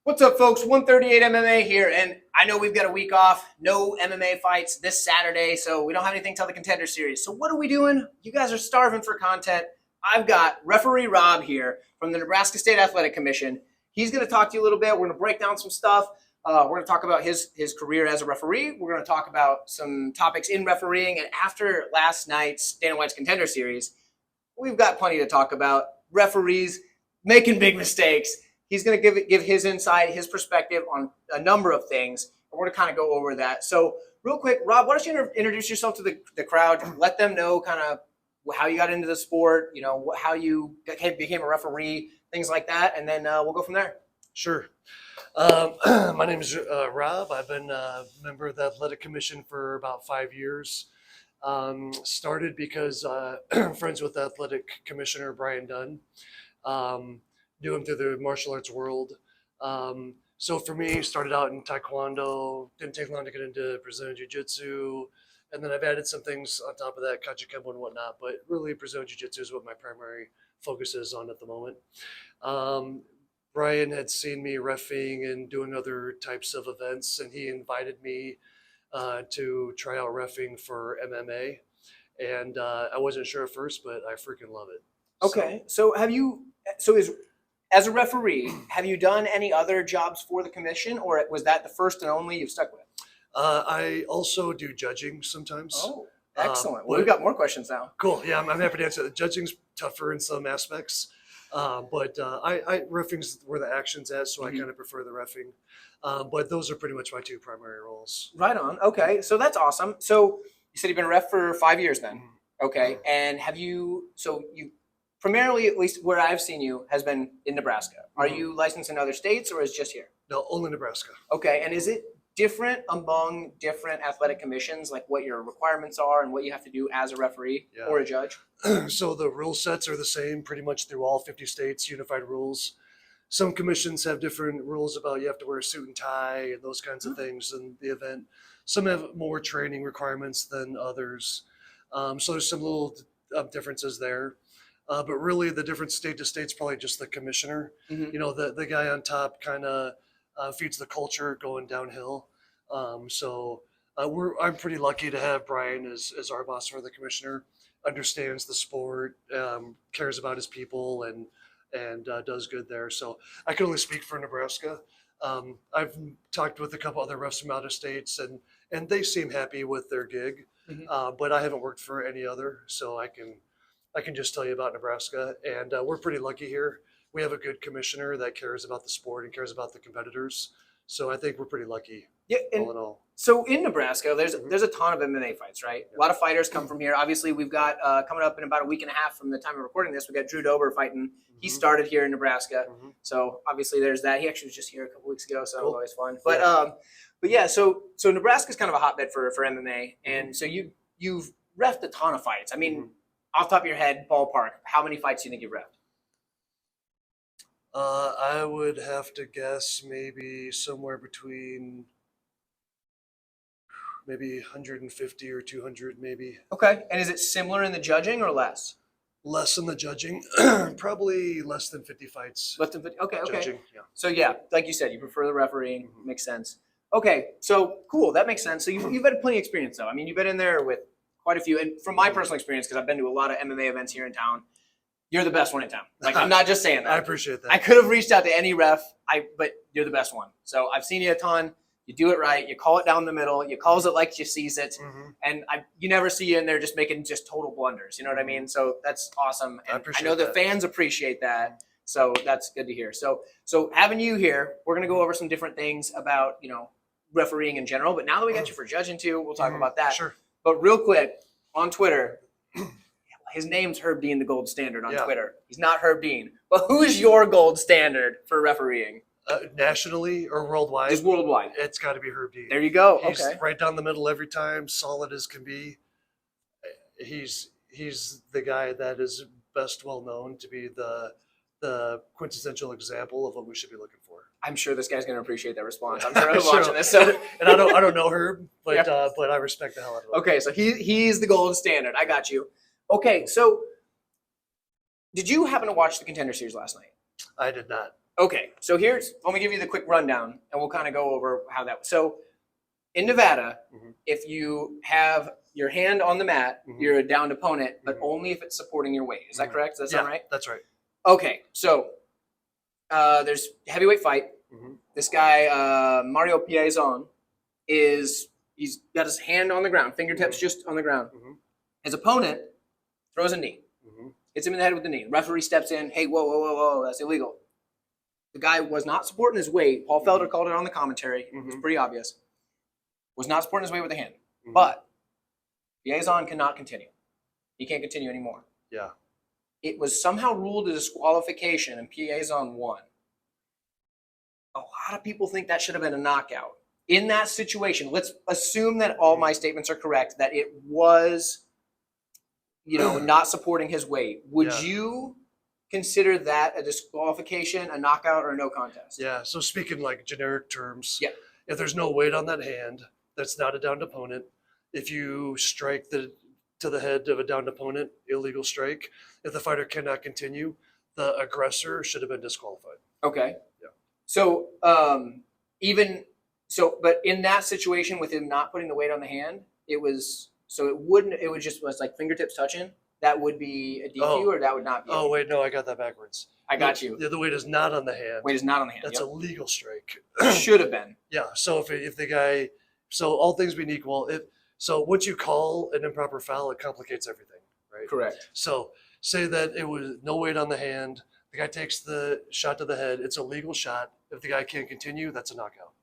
What's up, folks? 138 MMA here, and I know we've got a week off. No MMA fights this Saturday, so we don't have anything till the Contender series. So what are we doing? You guys are starving for content. I've got referee Rob here from the Nebraska State Athletic Commission. He's going to talk to you a little bit. We're going to break down some stuff. We're going to talk about his career as a referee. We're going to talk about some topics in refereeing, and after last night's Dana White's Contender series, we've got plenty to talk about. Referees making big mistakes. He's going to give his insight, his perspective on a number of things, and we're going to kind of go over that. So real quick, Rob, why don't you introduce yourself to the crowd, let them know kind of how you got into the sport, you know, how you became a referee, things like that, and then we'll go from there. Sure. My name is Rob. I've been a member of the Athletic Commission for about 5 years. Started because I'm friends with the Athletic Commissioner, Brian Dunn. Knew him through the martial arts world. So for me, started out in Taekwondo, didn't take long to get into Brazilian Jiu-Jitsu, and then I've added some things on top of that, Kachi Kempo and whatnot, but really Brazilian Jiu-Jitsu is what my primary focus is on at the moment. Brian had seen me reffing and doing other types of events, and he invited me to try out reffing for MMA, and I wasn't sure at first, but I freaking love it. Okay, as a referee, have you done any other jobs for the commission, or was that the first and only you've stuck with? I also do judging sometimes. Oh, excellent. Well, we've got more questions now. Cool. Yeah, I'm happy to answer. The judging's tougher in some aspects, but reffing's where the action's at, so I kind of prefer the reffing. But those are pretty much my two primary roles. Right on. Okay, so that's awesome. So you said you've been a ref for 5 years then. Okay, and you primarily, at least where I've seen you, has been in Nebraska. Are you licensed in other states, or is it just here? No, only Nebraska. Okay, and is it different among different athletic commissions, like what your requirements are and what you have to do as a referee or a judge? So the rule sets are the same pretty much through all 50 states, unified rules. Some commissions have different rules about you have to wear a suit and tie and those kinds of things in the event. Some have more training requirements than others. So there's some little differences there. But really the difference state to state is probably just the commissioner. You know, the guy on top kind of feeds the culture going downhill. I'm pretty lucky to have Brian as our boss for the commissioner, understands the sport, cares about his people, and does good there. So I can only speak for Nebraska. I've talked with a couple other refs from out of states, and they seem happy with their gig, but I haven't worked for any other, so I can just tell you about Nebraska, and we're pretty lucky here. We have a good commissioner that cares about the sport and cares about the competitors. So I think we're pretty lucky, all in all. So in Nebraska, there's a ton of MMA fights, right? A lot of fighters come from here. Obviously, we've got coming up in about a week and a half from the time of recording this, we got Drew Dober fighting. He started here in Nebraska, so obviously there's that. He actually was just here a couple weeks ago, so it was always fun. But yeah, so Nebraska's kind of a hotbed for MMA, and so you've reffed a ton of fights. I mean, off the top of your head, ballpark, how many fights do you think you've reffed? I would have to guess maybe somewhere between maybe 150 or 200 maybe. Okay, and is it similar in the judging or less? Less in the judging, probably less than 50 fights. Less than 50, okay. Judging, yeah. So yeah, like you said, you prefer the refereeing, makes sense. Okay, so cool, that makes sense. So you've had plenty of experience though. I mean, you've been in there with quite a few, and from my personal experience, because I've been to a lot of MMA events here in town, you're the best one in town. Like, I'm not just saying that. I appreciate that. I could have reached out to any ref, but you're the best one. So I've seen you a ton. You do it right. You call it down the middle. You calls it like you sees it. And you never see you in there just making just total blunders. You know what I mean? So that's awesome. And I know the fans appreciate that. So that's good to hear. So having you here, we're going to go over some different things about, you know, refereeing in general. But now that we got you for judging too, we'll talk about that. Sure. But real quick, on Twitter, his name's Herb Dean, the gold standard on Twitter. He's not Herb Dean. But who is your gold standard for refereeing? Nationally or worldwide? Just worldwide. It's got to be Herb Dean. There you go. He's right down the middle every time, solid as can be. He's the guy that is best well known to be the quintessential example of what we should be looking for. I'm sure this guy's going to appreciate that response. I'm sure I'm watching this. So. And I don't know Herb, but I respect the hell out of him. Okay, so he's the gold standard. I got you. Okay, so did you happen to watch the Contender series last night? I did not. Okay, so let me give you the quick rundown, and we'll kind of go over how that. So in Nevada, if you have your hand on the mat, you're a downed opponent, but only if it's supporting your weight. Is that correct? Does that sound right? That's right. Okay, so there's heavyweight fight. This guy, Mario Piazon, he's got his hand on the ground, fingertips just on the ground. His opponent throws a knee, hits him in the head with the knee. The referee steps in, hey, whoa, whoa, whoa, whoa, that's illegal. The guy was not supporting his weight. Paul Felder called it on the commentary. It was pretty obvious. Was not supporting his weight with the hand. But Piazon cannot continue. He can't continue anymore. Yeah. It was somehow ruled a disqualification, and Piazon won. A lot of people think that should have been a knockout. In that situation, let's assume that all my statements are correct, that it was, not supporting his weight. Would you consider that a disqualification, a knockout, or a no contest? Yeah, so speaking like generic terms, Yeah. If there's no weight on that hand, that's not a downed opponent. If you strike to the head of a downed opponent, illegal strike. If the fighter cannot continue, the aggressor should have been disqualified. Okay. Yeah. So but in that situation with him not putting the weight on the hand, it was like fingertips touching. That would be a DQ, or that would not be. Oh, wait, no, I got that backwards. I got you. The weight is not on the hand. Weight is not on the hand. That's a legal strike. Should have been. Yeah. So if the guy, so all things being equal, so once you call an improper foul, it complicates everything, right? Correct. So say that it was no weight on the hand. The guy takes the shot to the head. It's a legal shot. If the guy can't continue, that's a knockout.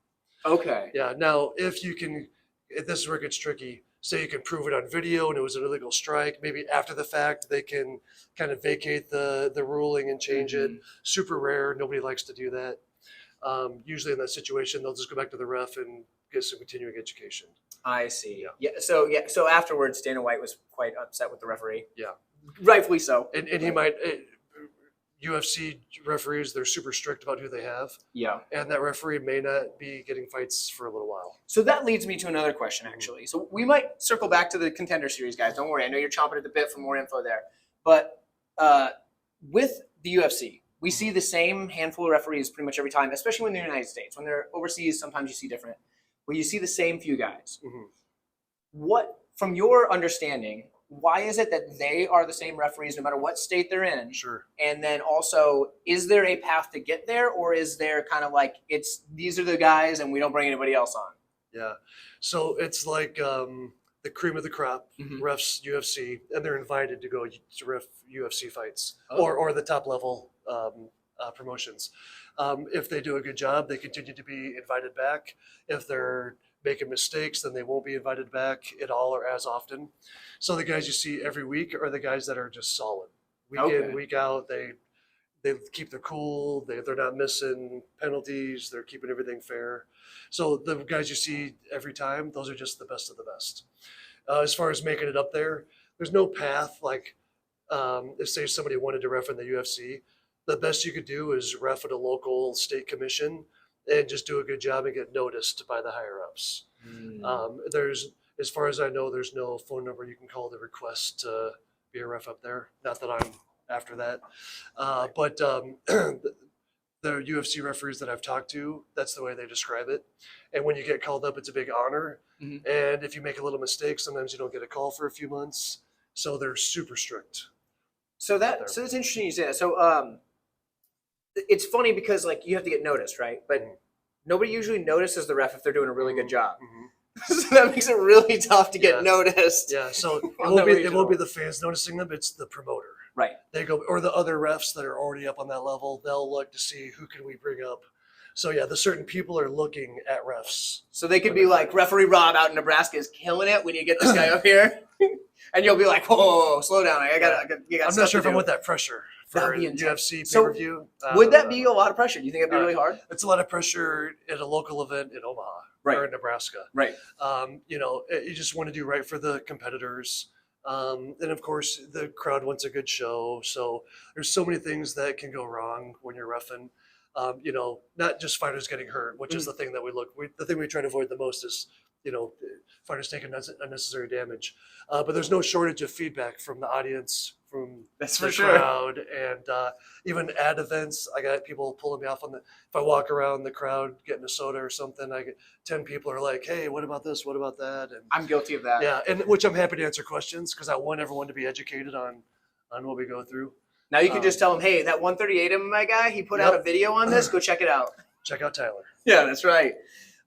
Okay. Yeah. Now, if this is where it gets tricky. Say you can prove it on video and it was an illegal strike. Maybe after the fact, they can kind of vacate the ruling and change it. Super rare. Nobody likes to do that. Usually in that situation, they'll just go back to the ref and get some continuing education. I see. Yeah. So afterwards, Dana White was quite upset with the referee. Yeah. Rightfully so. And he might. UFC referees, they're super strict about who they have. Yeah. And that referee may not be getting fights for a little while. So that leads me to another question, actually. So we might circle back to the Contender Series, guys. Don't worry. I know you're chomping at the bit for more info there. But with the UFC, we see the same handful of referees pretty much every time, especially when they're in the United States. When they're overseas, sometimes you see different. Well, you see the same few guys. What, from your understanding, why is it that they are the same referees no matter what state they're in? Sure. And then also, is there a path to get there, or is there kind of like these are the guys and we don't bring anybody else on? Yeah. So it's like the cream of the crop, refs UFC, and they're invited to go to ref UFC fights or the top level promotions. If they do a good job, they continue to be invited back. If they're making mistakes, then they won't be invited back at all or as often. So the guys you see every week are the guys that are just solid. Week in, week out, they keep their cool. They're not missing penalties. They're keeping everything fair. So the guys you see every time, those are just the best of the best. As far as making it up there, there's no path. Like if say somebody wanted to ref in the UFC, the best you could do is ref at a local state commission and just do a good job and get noticed by the higher ups. As far as I know, there's no phone number you can call to request to be a ref up there. Not that I'm after that. But the UFC referees that I've talked to, that's the way they describe it. And when you get called up, it's a big honor. And if you make a little mistake, sometimes you don't get a call for a few months. So they're super strict. So that's interesting you say that. So it's funny because like you have to get noticed, right? But nobody usually notices the ref if they're doing a really good job. So that makes it really tough to get noticed. Yeah, so it won't be the fans noticing them, it's the promoter. Right. They go, or the other refs that are already up on that level, they'll look to see who can we bring up. So yeah, the certain people are looking at refs. So they could be like, referee Rob out in Nebraska is killing it when you get this guy up here. And you'll be like, whoa, slow down. I'm not sure if I want that pressure for UFC pay-per-view. Would that be a lot of pressure? Do you think it'd be really hard? It's a lot of pressure at a local event in Omaha or in Nebraska. Right. You just want to do right for the competitors. And of course, the crowd wants a good show. So there's so many things that can go wrong when you're reffing. Not just fighters getting hurt, which is the thing that the thing we try to avoid the most is, fighters taking unnecessary damage. But there's no shortage of feedback from the audience, from That's the for sure. crowd, and even at events, I got people pulling me off on the. If I walk around the crowd getting a soda or something, I get 10 people are like, "Hey, what about this? What about that?" And I'm guilty of that. yeah, and which I'm happy to answer questions because I want everyone to be educated on what we go through. Now you can just tell them, hey, that 138 MMA guy, he put out a video on this. Go check it out. Check out Tyler. Yeah, that's right.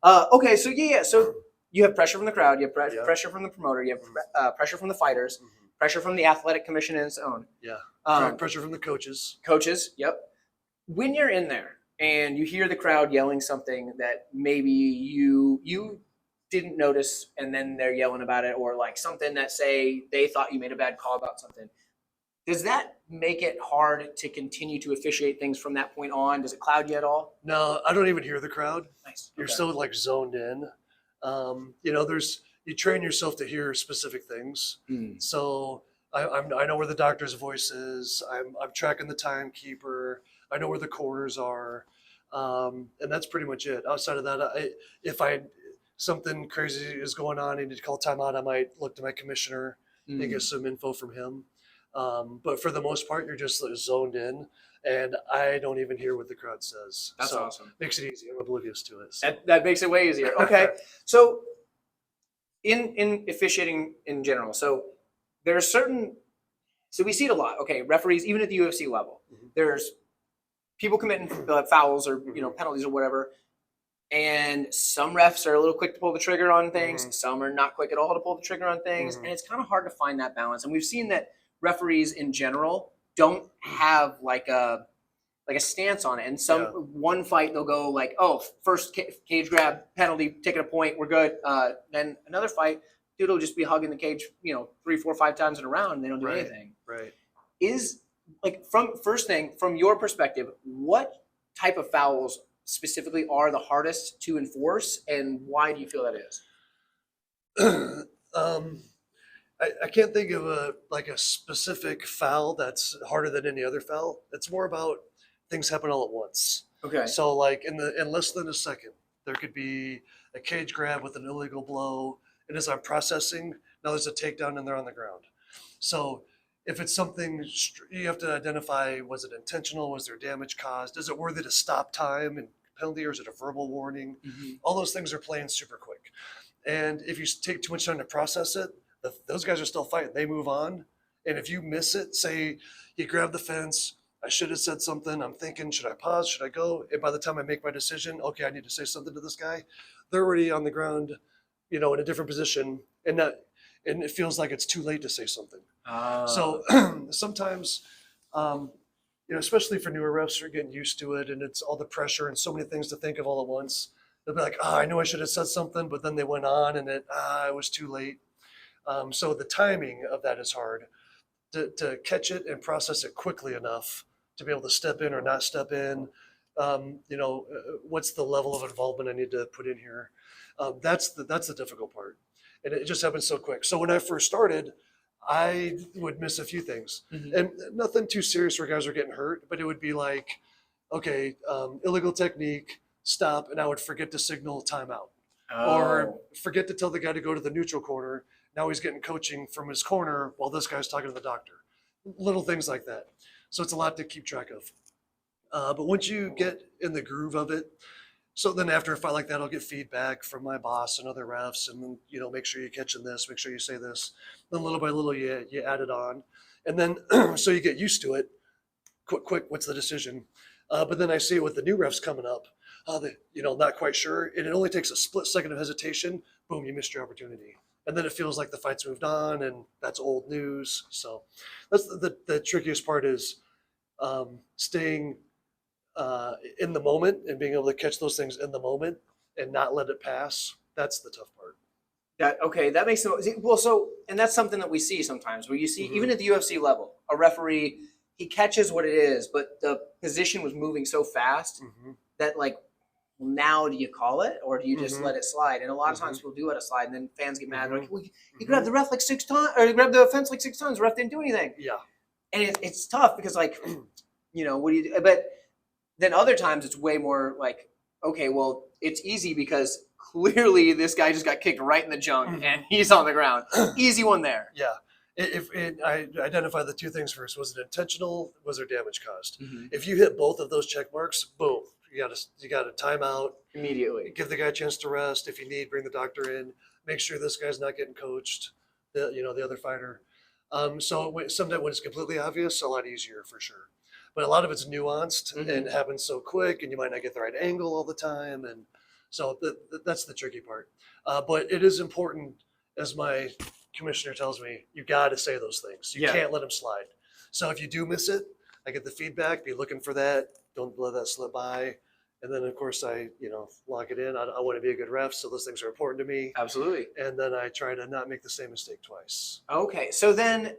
Okay, so so you have pressure from the crowd, you have pressure from the promoter, you have pressure from the fighters, pressure from the athletic commission in its own. Yeah, pressure from the coaches. Coaches, yep. When you're in there and you hear the crowd yelling something that maybe you didn't notice, and then they're yelling about it, or like something that say they thought you made a bad call about something, does that make it hard to continue to officiate things from that point on? Does it cloud you at all? No, I don't even hear the crowd. Nice. You're so like zoned in. You train yourself to hear specific things. So I know where the doctor's voice is. I'm tracking the timekeeper. I know where the quarters are, and that's pretty much it. Outside of that, if something crazy is going on, I need to call timeout, I might look to my commissioner and get some info from him. But for the most part, you're just zoned in, and I don't even hear what the crowd says. That's awesome. Makes it easy. I'm oblivious to it. So. That makes it way easier. Okay, so in officiating in general, so there are certain. So we see it a lot. Okay, referees, even at the UFC level, there's people committing fouls or penalties or whatever, and some refs are a little quick to pull the trigger on things. Some are not quick at all to pull the trigger on things, and it's kind of hard to find that balance. And we've seen that referees in general don't have like a stance on it. And one fight they'll go like, oh, first cage grab, penalty, taking a point, we're good. Then another fight, dude will just be hugging the cage, 3, 4, 5 times in a round, and they don't do anything. Right. Is like from your perspective, what type of fouls specifically are the hardest to enforce, and why do you feel that is? I can't think of a specific foul that's harder than any other foul. It's more about things happen all at once. Okay. So like in less than a second, there could be a cage grab with an illegal blow, and as I'm processing, now there's a takedown and they're on the ground. So if it's something, you have to identify, was it intentional? Was there damage caused? Is it worthy to stop time and penalty, or is it a verbal warning? All those things are playing super quick. And if you take too much time to process it, those guys are still fighting. They move on. And if you miss it, say you grab the fence, I should have said something. I'm thinking, should I pause? Should I go? And by the time I make my decision, okay, I need to say something to this guy, they're already on the ground, in a different position. And it feels like it's too late to say something. So sometimes, especially for newer refs who are getting used to it, and it's all the pressure and so many things to think of all at once. They'll be like, I knew I should have said something, but then they went on and it was too late. So the timing of that is hard to catch it and process it quickly enough to be able to step in or not step in. What's the level of involvement I need to put in here? That's the difficult part. And it just happens so quick. So when I first started, I would miss a few things, and nothing too serious where guys are getting hurt, but it would be like, okay, illegal technique, stop, and I would forget to signal timeout, or forget to tell the guy to go to the neutral corner. Now he's getting coaching from his corner while this guy's talking to the doctor. Little things like that. So it's a lot to keep track of. But once you get in the groove of it, so then after a fight like that, I'll get feedback from my boss and other refs, and then, make sure you're catching this, make sure you say this. Then little by little, you add it on. And then, so you get used to it. Quick, what's the decision? But then I see it with the new refs coming up. Not quite sure. And it only takes a split second of hesitation. Boom, you missed your opportunity. And then it feels like the fight's moved on, and that's old news. So that's the trickiest part is staying in the moment and being able to catch those things in the moment and not let it pass. That's the tough part. That makes sense. Well, so, and that's something that we see sometimes where you see, even at the UFC level, a referee, he catches what it is, but the position was moving so fast that now do you call it, or do you just let it slide? And a lot of times people do let it slide, and then fans get mad. They're like, well, you grabbed the ref 6 times, or you grabbed the fence 6 times. The ref didn't do anything. Yeah. And it's tough because what do you do? But then other times it's way more like, okay, well, it's easy because clearly this guy just got kicked right in the junk and he's on the ground. Easy one there. Yeah. I identify the two things first. Was it intentional? Was there damage caused? Mm-hmm. If you hit both of those check marks, boom, you got a timeout. Immediately. Give the guy a chance to rest. If you need, bring the doctor in. Make sure this guy's not getting coached. The other fighter. Sometimes when it's completely obvious, a lot easier for sure. But a lot of it's nuanced and happens so quick, and you might not get the right angle all the time, and so that's the tricky part. But it is important, as my commissioner tells me, you got to say those things. You can't let them slide. So if you do miss it, I get the feedback. Be looking for that. Don't let that slip by. And then of course I lock it in. I want to be a good ref, so those things are important to me. Absolutely. And then I try to not make the same mistake twice. Okay, so then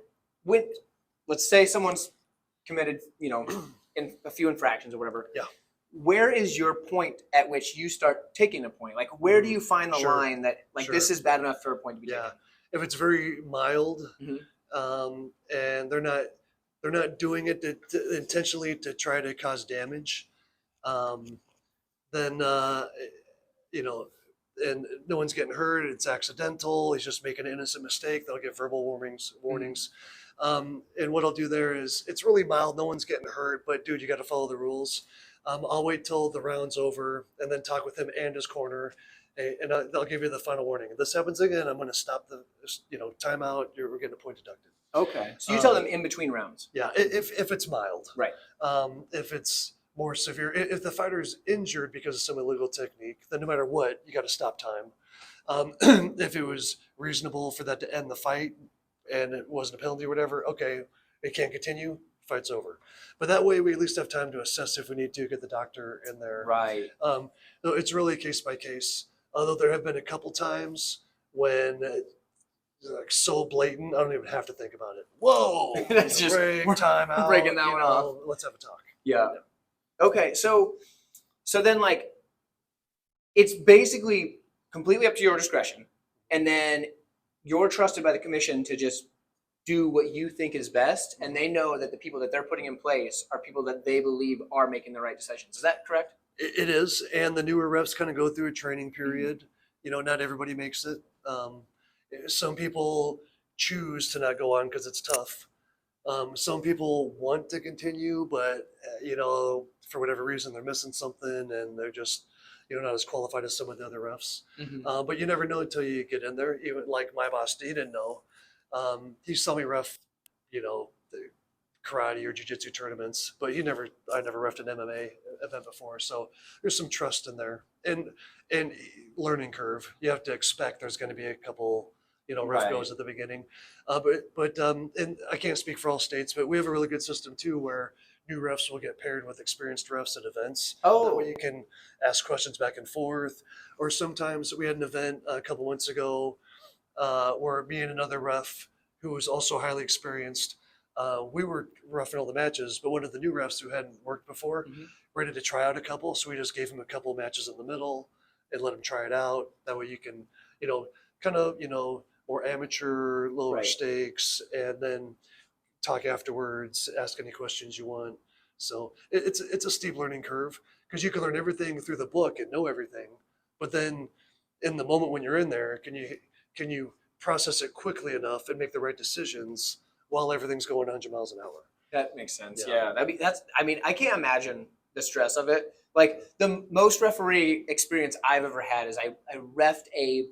let's say someone's committed, in a few infractions or whatever. Yeah. Where is your point at which you start taking a point? Like, where do you find the line that, like, this is bad enough for a point to be taken? If it's very mild, and they're not doing it intentionally to try to cause damage, then and no one's getting hurt. It's accidental. He's just making an innocent mistake. They'll get verbal warnings. And what I'll do there is, it's really mild. No one's getting hurt, but dude, you got to follow the rules. I'll wait till the round's over and then talk with him and his corner, and they'll give you the final warning. If this happens again, I'm going to stop the timeout. We're getting a point deducted. Okay, so you tell them in between rounds. Yeah, if it's mild. Right. If it's more severe, if the fighter is injured because of some illegal technique, then no matter what, you got to stop time. If it was reasonable for that to end the fight and it wasn't a penalty or whatever, okay, it can't continue, fight's over. But that way we at least have time to assess if we need to get the doctor in there. Right. It's really case by case. Although there have been a couple times when like so blatant, I don't even have to think about it. Whoa, that's just time out. Breaking that one off. Let's have a talk. Yeah. Okay, so then, like, it's basically completely up to your discretion, and then you're trusted by the commission to just do what you think is best, and they know that the people that they're putting in place are people that they believe are making the right decisions. Is that correct? It is, and the newer reps kind of go through a training period. Not everybody makes it. Some people choose to not go on because it's tough. Some people want to continue, but for whatever reason they're missing something and they're just not as qualified as some of the other refs. But you never know until you get in there. Even like my boss, he didn't know. He saw me ref, the karate or jiu-jitsu tournaments, but I never refed an MMA event before. So there's some trust in there, and learning curve. You have to expect there's going to be a couple ref goes at the beginning. And I can't speak for all states, but we have a really good system too, where new refs will get paired with experienced refs at events. Oh, that way you can ask questions back and forth. Or sometimes we had an event a couple months ago where me and another ref who was also highly experienced, we were roughing all the matches, but one of the new refs who hadn't worked before ready to try out a couple, so we just gave him a couple of matches in the middle and let him try it out. That way you can, kind of, more amateur, lower stakes, and then talk afterwards, ask any questions you want. So it's a steep learning curve, because you can learn everything through the book and know everything, but then in the moment when you're in there, can you process it quickly enough and make the right decisions while everything's going 100 miles an hour? That makes sense. Yeah. I can't imagine the stress of it. Like, the most referee experience I've ever had is I reffed a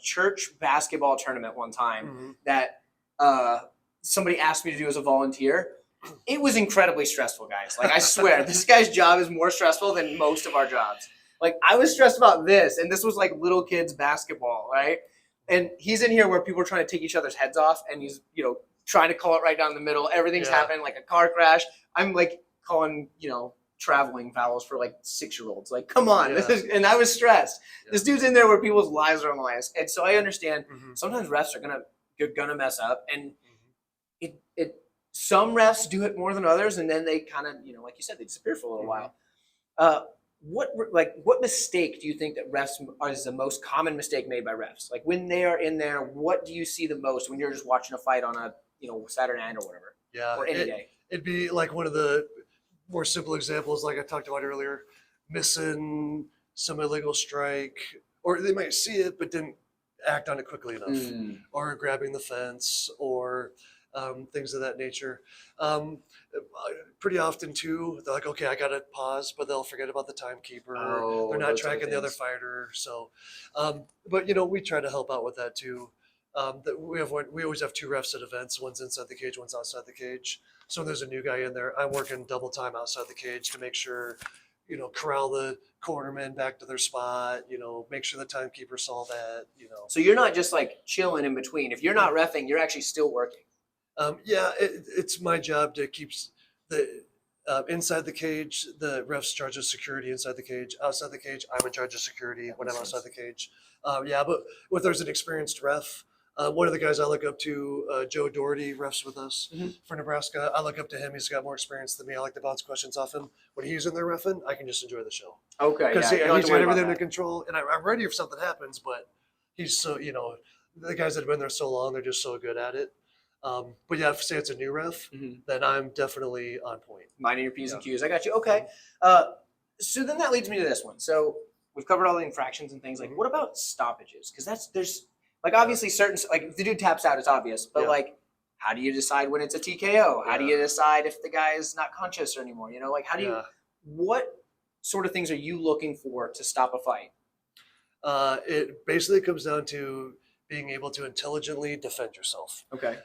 church basketball tournament one time that somebody asked me to do as a volunteer. It was incredibly stressful, guys. Like, I swear, this guy's job is more stressful than most of our jobs. Like, I was stressed about this, and this was like little kids basketball, right? And he's in here where people are trying to take each other's heads off, and he's, trying to call it right down the middle. Everything's happening, like a car crash. I'm like calling, traveling fouls for like 6-year-olds. Like, come on. And I was stressed. This dude's in there where people's lives are on the line. And so I understand sometimes refs are gonna mess up, and some refs do it more than others, and then they kind of, like you said, they disappear for a little while. What mistake do you think that refs is the most common mistake made by refs? Like, when they are in there, what do you see the most when you're just watching a fight on a Saturday night or whatever? Yeah, or any day. It'd be like one of the more simple examples, like I talked about earlier, missing some illegal strike, or they might see it but didn't act on it quickly enough, or grabbing the fence, or things of that nature. Pretty often too, they're like, okay, I gotta pause, but they'll forget about the timekeeper. Oh, They're not those type of tracking the other things. fighter. So, but we try to help out with that too. We always have two refs at events. One's inside the cage, one's outside the cage. So when there's a new guy in there, I'm working double time outside the cage to make sure, corral the cornermen back to their spot. Make sure the timekeeper saw that. So you're not just like chilling in between. If you're not reffing, you're actually still working. It's my job to keep the inside the cage. The ref's charge of security inside the cage. Outside the cage, I'm in charge of security when I'm outside the cage. But if there's an experienced ref, one of the guys I look up to, Joe Doherty, refs with us for Nebraska. I look up to him. He's got more experience than me. I like to bounce questions off him. When he's in there reffing, I can just enjoy the show. Okay, Because you don't have he's to got worry about everything that. under control, and I'm ready if something happens. But he's so the guys that have been there so long, they're just so good at it. But yeah, if say it's a new ref, then I'm definitely on point. Minding your P's and Q's. I got you. Okay. So then that leads me to this one. So we've covered all the infractions and things. Like, what about stoppages? Because there's like obviously certain, like if the dude taps out, it's obvious. But like, how do you decide when it's a TKO? How do you decide if the guy is not conscious anymore? Like how do you? What sort of things are you looking for to stop a fight? It basically comes down to being able to intelligently defend yourself. Okay.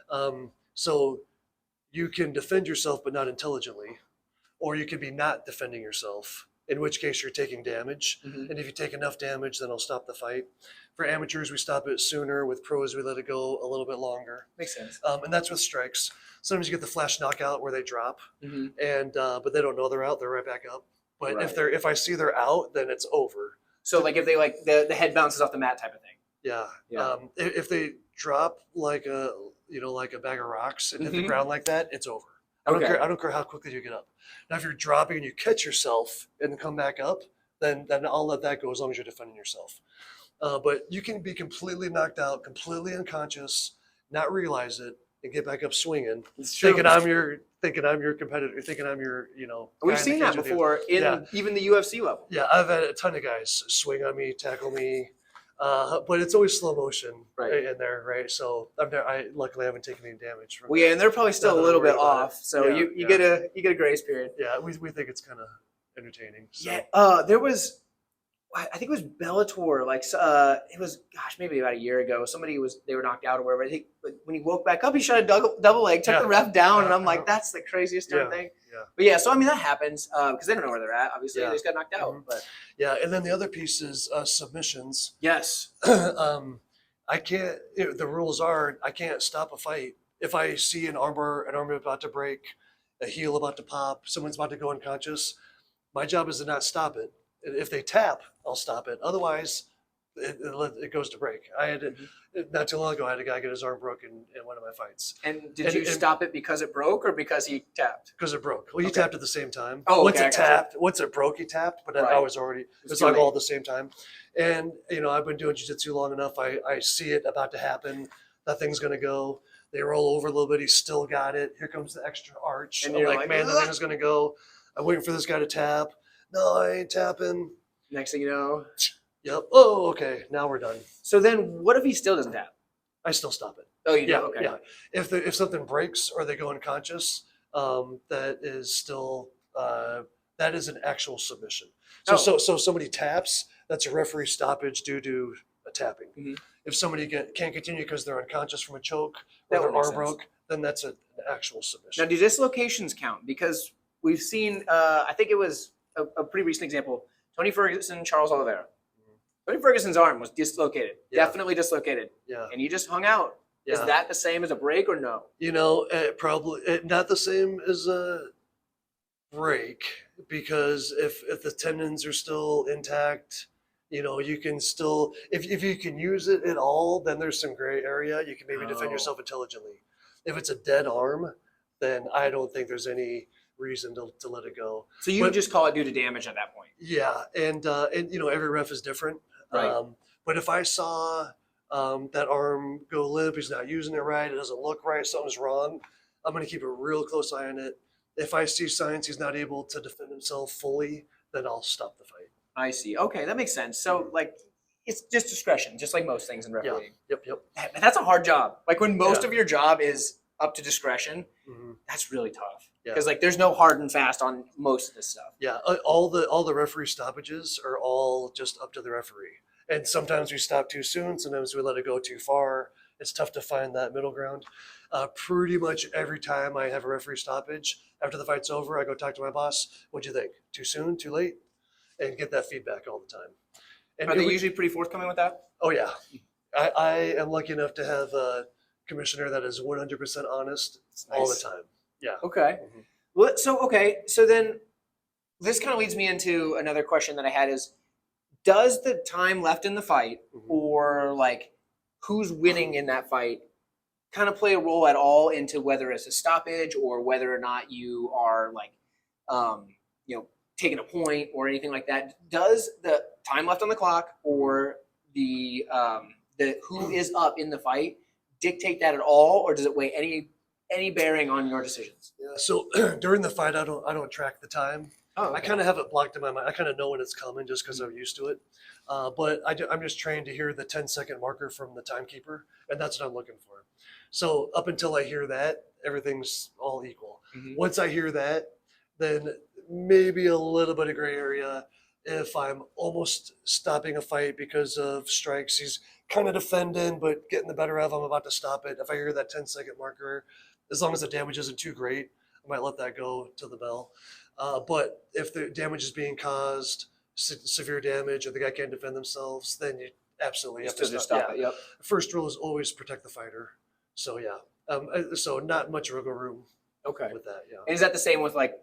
So you can defend yourself, but not intelligently, or you can be not defending yourself, in which case you're taking damage. And if you take enough damage, then it'll stop the fight. For amateurs, we stop it sooner. With pros, we let it go a little bit longer. Makes sense. And that's with strikes. Sometimes you get the flash knockout where they drop, and but they don't know they're out. They're right back up. But if I see they're out, then it's over. So like if they like the head bounces off the mat type of thing. Yeah. If they drop like a bag of rocks and hit the ground like that, it's over. I don't care how quickly you get up. Now, if you're dropping and you catch yourself and come back up, then I'll let that go as long as you're defending yourself. But you can be completely knocked out, completely unconscious, not realize it, and get back up swinging, thinking I'm your competitor, thinking I'm your We've seen that before in even the UFC level. Yeah, I've had a ton of guys swing on me, tackle me. But it's always slow motion in there, right? So I luckily haven't taken any damage from and they're probably still a little bit off. So you get a grace period. Yeah, we think it's kind of entertaining. So. Yeah. There was, I think it was Bellator. Like it was maybe about a year ago. They were knocked out or whatever. I think when he woke back up, he shot a double leg, took the ref down, and I'm like, that's the craziest darn thing. Yeah. But so I mean that happens because they don't know where they're at. Obviously, they just got knocked out. But and then the other piece is submissions. Yes. I can't. The rules are I can't stop a fight if I see an arm about to break, a heel about to pop, someone's about to go unconscious. My job is to not stop it. If they tap, I'll stop it. Otherwise, it goes to break. I had not too long ago. I had a guy get his arm broken in one of my fights. And did you stop it because it broke or because he tapped? Because it broke. Well, he tapped at the same time. Once it broke, he tapped. But I was already. It was like all at the same time. And I've been doing jiu-jitsu long enough. I see it about to happen. That thing's gonna go. They roll over a little bit. He still got it. Here comes the extra arch. And I'm like, man, the thing is gonna go. I'm waiting for this guy to tap. No, I ain't tapping. Next thing you know. Yep. Oh, okay. Now we're done. So then what if he still doesn't tap? I still stop it. Oh, you do? Okay. Yeah. If something breaks or they go unconscious, that is still that is an actual submission. So somebody taps, that's a referee stoppage due to a tapping. If somebody can't continue because they're unconscious from a choke or their arm broke, then that's an actual submission. Now, do dislocations count? Because we've seen, I think it was a pretty recent example, Tony Ferguson, Charles Oliveira. Tony Ferguson's arm was dislocated, definitely dislocated. Yeah. And he just hung out. Yeah. Is that the same as a break or no? Probably not the same as a break because if the tendons are still intact, you can still, if you can use it at all, then there's some gray area. You can maybe defend yourself intelligently. If it's a dead arm, then I don't think there's any reason to let it go. So you would just call it due to damage at that point? Yeah. And every ref is different. Right. But if I saw that arm go limp, he's not using it right, it doesn't look right, something's wrong, I'm going to keep a real close eye on it. If I see signs he's not able to defend himself fully, then I'll stop the fight. I see. Okay, that makes sense. So, like, it's just discretion, just like most things in Yeah. refereeing. Yep. And that's a hard job. Like when most Yeah. of your job is up to discretion, that's really tough. Yeah. Because like there's no hard and fast on most of this stuff. Yeah. All the referee stoppages are all just up to the referee. And sometimes we stop too soon. Sometimes we let it go too far. It's tough to find that middle ground. Pretty much every time I have a referee stoppage, after the fight's over, I go talk to my boss. What'd you think? Too soon? Too late? And get that feedback all the time. And Are they usually pretty forthcoming with that? Oh yeah, I am lucky enough to have a commissioner that is 100% honest all the time. Yeah. Okay. Well, so then this kind of leads me into another question that I had is, does the time left in the fight or like who's winning in that fight kind of play a role at all into whether it's a stoppage or whether or not you are like, taking a point or anything like that? Does the time left on the clock or the who is up in the fight dictate that at all, or does it weigh any bearing on your decisions? Yeah. So during the fight, I don't track the time. Oh, okay. I kind of have it blocked in my mind. I kind of know when it's coming just because I'm used to it. But I'm just trained to hear the 10-second marker from the timekeeper, and that's what I'm looking for. So up until I hear that, everything's all equal. Once I hear that, then maybe a little bit of gray area. If I'm almost stopping a fight because of strikes, he's kind of defending, but getting the better of, I'm about to stop it. If I hear that 10-second marker, as long as the damage isn't too great, I might let that go to the bell. But if the damage is being caused, severe damage, or the guy can't defend themselves, then you absolutely have to stop it. Yep. First rule is always protect the fighter. So yeah, so not much wiggle room. Okay. With that, yeah. And is that the same with like,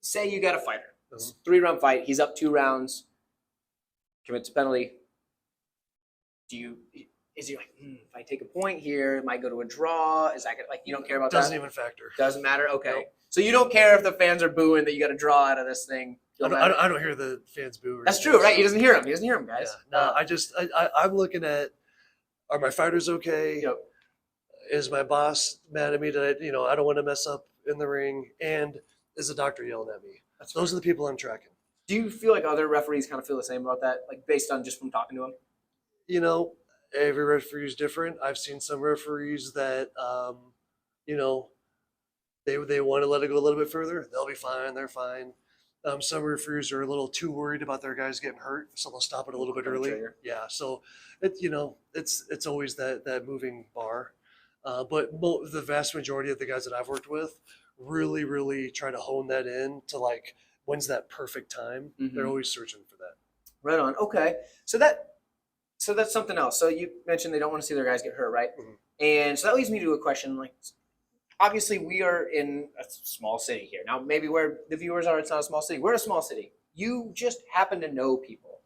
say you got a fighter, it's a 3-round fight, he's up 2 rounds, commits a penalty. Is he like, if I take a point here, it might go to a draw? Is that like, you don't care about that? Doesn't even factor. Doesn't matter? Okay. Nope. So you don't care if the fans are booing that you got to draw out of this thing? I don't hear the fans boo. That's true, right? He doesn't hear them. He doesn't hear them, guys. Yeah. No, I'm looking at, are my fighters okay? Yep. Is my boss mad at me that I don't want to mess up in the ring? And is the doctor yelling at me? Those are the people I'm tracking. Do you feel like other referees kind of feel the same about that, like based on just from talking to them? Every referee is different. I've seen some referees that, they want to let it go a little bit further. They'll be fine. They're fine. Some referees are a little too worried about their guys getting hurt, so they'll stop it a little bit early. Trigger. Yeah. So it's always that moving bar. But the vast majority of the guys that I've worked with really, really try to hone that in to like, when's that perfect time? They're always searching for that. Right on. Okay. So that's something else. So you mentioned they don't want to see their guys get hurt, right? And so that leads me to a question. Like, obviously we are in a small city here. Now, maybe where the viewers are, it's not a small city. We're in a small city. You just happen to know people.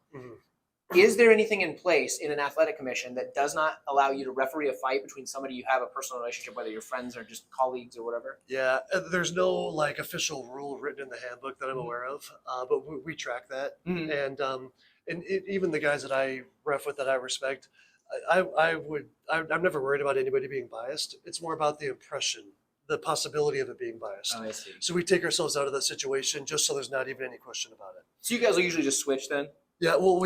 Is there anything in place in an athletic commission that does not allow you to referee a fight between somebody you have a personal relationship, whether you're friends or just colleagues or whatever? Yeah, there's no like official rule written in the handbook that I'm aware of, but we track that. And even the guys that I ref with that I respect, I'm never worried about anybody being biased. It's more about the impression, the possibility of it being biased. Oh, I see. So we take ourselves out of that situation just so there's not even any question about it. So you guys will usually just switch then? Yeah, well,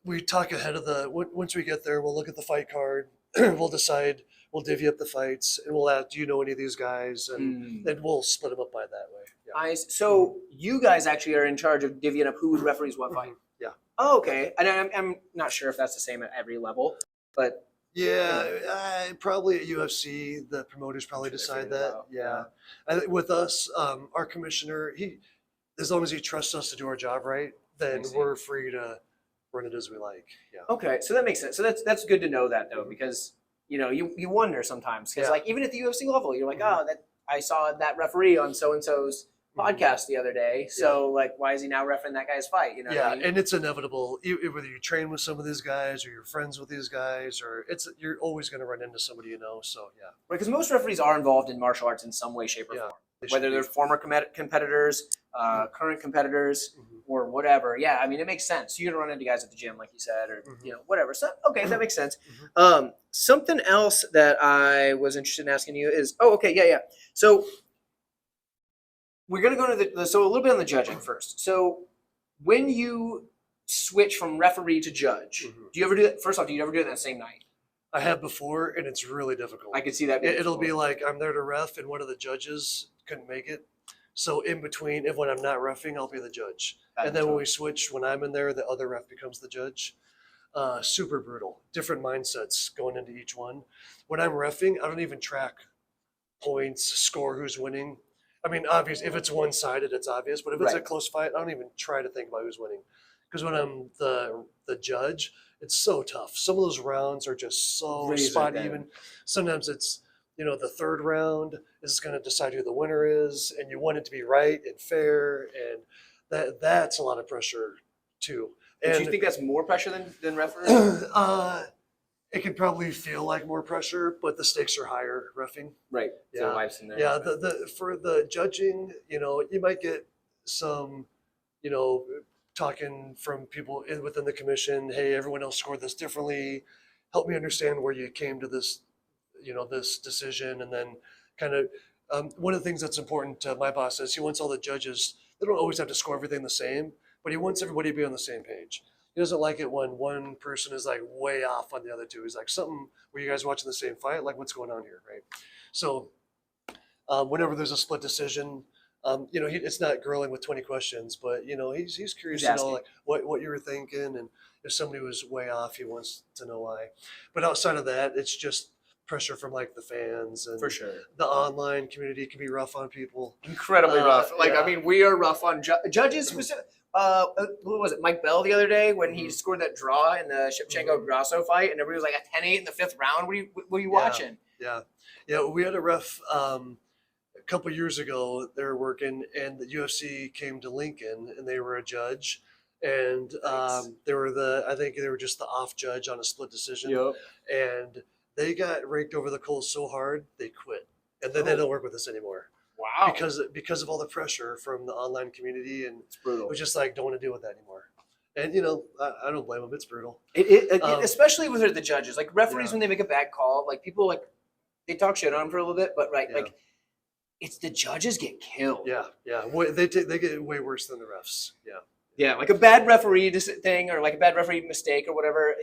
we talk ahead of once we get there, we'll look at the fight card, we'll decide, we'll divvy up the fights, and we'll ask, do you know any of these guys? And then we'll split them up by that way. Yeah. So you guys actually are in charge of divvying up who referees what fight? Yeah. Oh, okay. And I'm not sure if that's the same at every level, but probably at UFC, the promoters probably decide that. Yeah. I think with us, our commissioner, as long as he trusts us to do our job right, then we're free to run it as we like. Yeah. Okay, so that makes sense. So that's good to know that though, because you wonder sometimes because like even at the UFC level, you're like, oh, that I saw that referee on so and so's podcast the other day. So like, why is he now refereeing that guy's fight? What I mean? And it's inevitable. Whether you train with some of these guys or you're friends with these guys, or you're always going to run into somebody you know. So yeah, right. Because most referees are involved in martial arts in some way, shape, or form. Whether they're former competitors, current competitors, or whatever. Yeah, I mean, it makes sense. You're gonna run into guys at the gym, like you said, or whatever. So okay, that makes sense. Something else that I was interested in asking you is, So we're gonna go to so a little bit on the judging first. So when you switch from referee to judge. Mhm. Do you ever do that? First off, do you ever do it that same night? I have before, and it's really difficult. I could see that. Being It'll be difficult. like I'm there to ref, and one of the judges couldn't make it. So in between, if when I'm not reffing, I'll be the judge. And then when we switch, when I'm in there, the other ref becomes the judge. Super brutal. Different mindsets going into each one. When I'm reffing, I don't even track points, score, who's winning. I mean, obvious if it's one-sided, it's obvious. But if it's a Right. close fight, I don't even try to think about who's winning. Because when I'm the judge, it's so tough. Some of those rounds are just so Razor spot thin. even. Sometimes it's the third round is going to decide who the winner is, and you want it to be right and fair, and that's a lot of pressure too. Do And you think that's more pressure than referee? it can probably feel like more pressure, but the stakes are higher reffing. Right. Yeah. So wife's in there. Yeah, the for the judging, you might get some, talking from people within the commission. Hey, everyone else scored this differently. Help me understand where you came to this, this decision, and then kind of one of the things that's important to my boss is he wants all the judges. They don't always have to score everything the same, but he wants everybody to be on the same page. He doesn't like it when one person is like way off on the other two. He's like, something were you guys watching the same fight? Like, what's going on here, right? So whenever there's a split decision, it's not grilling with 20 questions, but he's curious to know like what you were thinking, and if somebody was way off, he wants to know why. But outside of that, it's just pressure from like the fans, and For sure. the online community can be rough on people. Incredibly rough. Like, yeah. I mean, we are rough on judges. Who was it? Mike Bell the other day when he Mhm. scored that draw in the Shevchenko Grasso fight, and everybody was like at 10-8 in the fifth round. What were you watching? Yeah. We had a ref a couple years ago. They were working, and the UFC came to Lincoln, and they were a judge, and Nice. I think they were just the off judge on a split decision, Yep. and they got raked over the coals so hard they quit, and then they don't work with us anymore Wow. because of all the pressure from the online community, and It's it brutal. was just like, don't want to deal with that anymore. And I don't blame them. It's brutal. Especially with the judges, like referees, Yeah. when they make a bad call, like people like they talk shit on them for a little bit, but Yeah. like it's the judges get killed. Yeah. They get way worse than the refs. Yeah. Yeah, like a bad referee thing or like a bad referee mistake or whatever.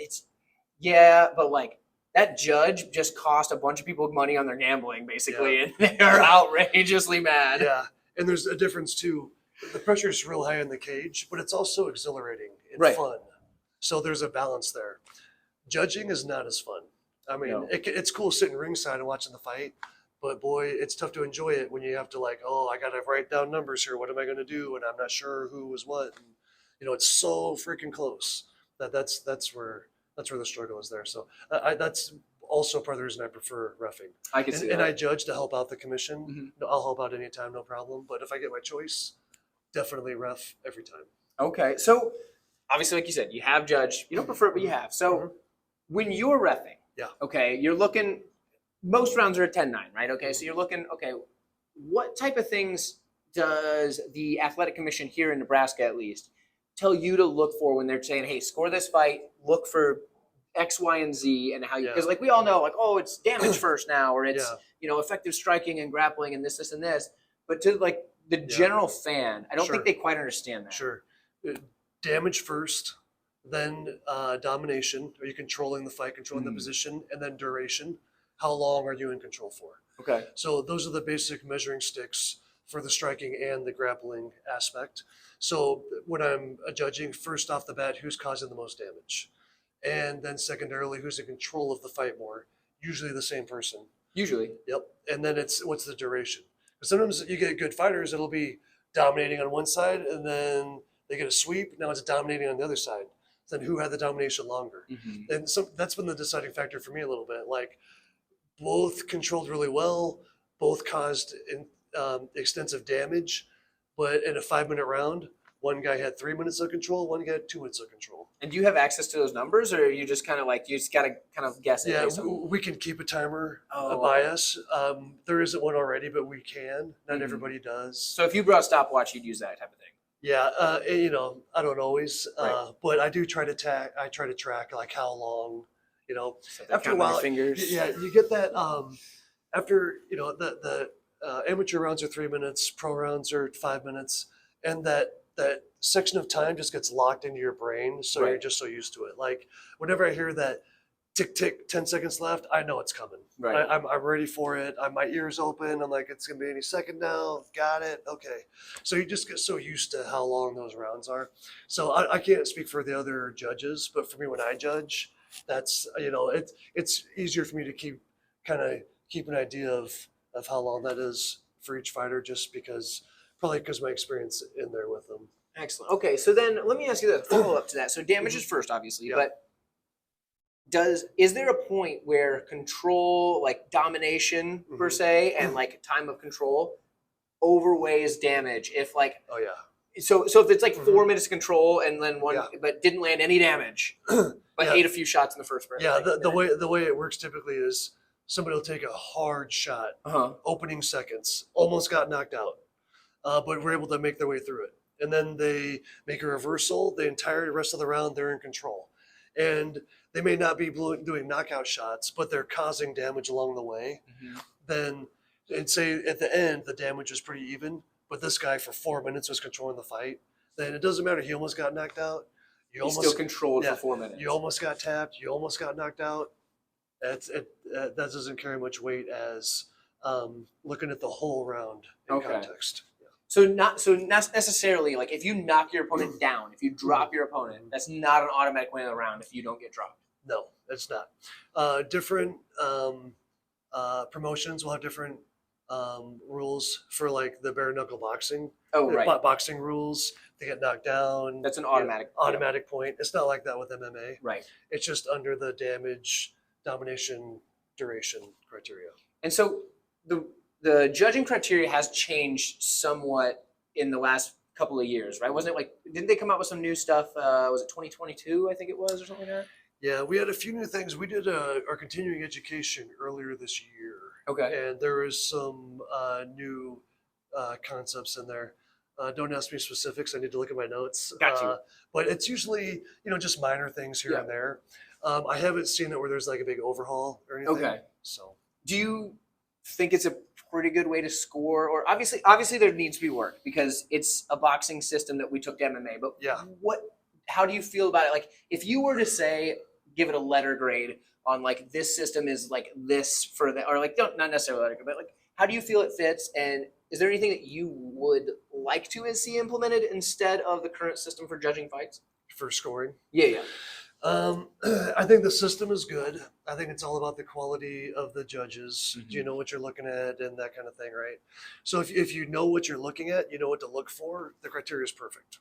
But like that judge just cost a bunch of people money on their gambling, basically, and they're outrageously mad. Yeah, and there's a difference too. The pressure is real high in the cage, but it's also exhilarating and Right. fun. So there's a balance there. Judging is not as fun. I mean, No. it's cool sitting ringside and watching the fight, but boy, it's tough to enjoy it when you have to like, oh, I got to write down numbers here. What am I going to do? And I'm not sure who was what. And, it's so freaking close that's where the struggle is there. So that's also part of the reason I prefer reffing. I can see And that. I judge to help out the commission. Mhm. No, I'll help out anytime, no problem. But if I get my choice, definitely ref every time. Okay, so obviously, like you said, you have judge. You don't prefer it, but you have. So Mhm. when you're reffing, Yeah. okay, you're looking. Most rounds are at 10-9, right? Okay, so you're looking. Okay, what type of things does the athletic commission here in Nebraska, at least, tell you to look for when they're saying, "Hey, score this fight. Look for X, Y, and Z," and how you? Because like we all know, like, oh, it's damage first now, or it's effective striking and grappling and this and this. But to like the general fan, I don't think they quite understand that. Sure. Damage first, then domination. Are you controlling the fight, controlling the position, and then duration? How long are you in control for? Okay. So those are the basic measuring sticks for the striking and the grappling aspect. So when I'm judging, first off the bat, who's causing the most damage? And then secondarily, who's in control of the fight more? Usually the same person. Usually. Yep. And then it's what's the duration? Because sometimes you get good fighters, it'll be dominating on one side, and then they get a sweep. Now it's dominating on the other side. Then who had the domination longer? Mm-hmm. And so that's been the deciding factor for me a little bit. Like both controlled really well, both caused extensive damage, but in a 5-minute round, one guy had 3 minutes of control, one guy had 2 minutes of control. And do you have access to those numbers, or are you just kind of like you just gotta kind of guess it? Yeah, based on- we can keep a timer Oh, by okay. us. There isn't one already, but we can. Not Mhm. everybody does. So if you brought a stopwatch, you'd use that type of thing. Yeah, I don't always, Right. but I do try to track like how long, So after a count on your while, fingers. yeah, you get that after the amateur rounds are 3 minutes, pro rounds are 5 minutes, and that section of time just gets locked into your brain, so Right. you're just so used to it. Like whenever I hear that tick tick, 10 seconds left, I know it's coming. Right. I'm ready for it. My ears open. I'm like, it's gonna be any second now. Got it. Okay. So you just get so used to how long those rounds are. So I can't speak for the other judges, but for me, when I judge, that's it's easier for me to keep an idea of how long that is for each fighter, just because probably because my experience in there with them. Excellent. Okay, so then let me ask you the follow up to that. So damage is first, obviously, Yeah. but is there a point where control, like domination per se, and like time of control overweighs damage? If like Oh yeah. so if it's like 4 minutes of control and then one, Yeah. but didn't land any damage, but Yeah. ate a few shots in the first round. Yeah, like, the way it works typically is somebody will take a hard shot, uh-huh. opening seconds, almost got knocked out, but were able to make their way through it. And then they make a reversal. The entire rest of the round, they're in control. And they may not be doing knockout shots, but they're causing damage along the way. Then, and say at the end, the damage was pretty even, but this guy for 4 minutes was controlling the fight, then it doesn't matter. He almost got knocked out. He's still controlled for 4 minutes. You almost got tapped. You almost got knocked out. That doesn't carry much weight as looking at the whole round in context. Yeah. So not necessarily like if you knock your opponent down, if you drop your opponent, that's not an automatic win of the round if you don't get dropped. No, it's not. Different promotions will have different rules for like the bare knuckle boxing. Oh, right. Boxing rules. They get knocked down. That's an automatic automatic point. It's not like that with MMA. Right. It's just under the damage, domination, duration criteria. And so the judging criteria has changed somewhat in the last couple of years, right? Wasn't it like, didn't they come out with some new stuff? Was it 2022, I think it was, or something like that? Yeah, we had a few new things. We did our continuing education earlier this year. Okay. And there is some new concepts in there. Don't ask me specifics. I need to look at my notes. Got you. But it's usually, just minor things here and there. I haven't seen it where there's like a big overhaul or anything. Okay. So, do you think it's a pretty good way to score? Or obviously there needs to be work because it's a boxing system that we took to MMA. But yeah, how do you feel about it? Like if you were to say, give it a letter grade on like this system is like this for the, or like not necessarily letter grade, but like how do you feel it fits? And is there anything that you would like to see implemented instead of the current system for judging fights? For scoring? Yeah. I think the system is good. I think it's all about the quality of the judges. Do you know what you're looking at and that kind of thing, right? So if you know what you're looking at, you know what to look for, the criteria is perfect.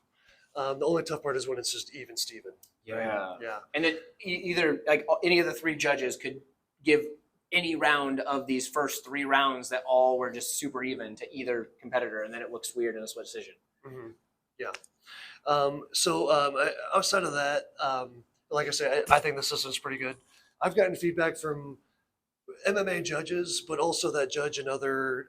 The only tough part is when it's just even Steven. Yeah. Yeah. And then either like any of the three judges could give any round of these first 3 rounds that all were just super even to either competitor, and then it looks weird in a split decision. Mm-hmm. Yeah. Outside of that, like I say, I think the system's pretty good. I've gotten feedback from MMA judges, but also that judge in other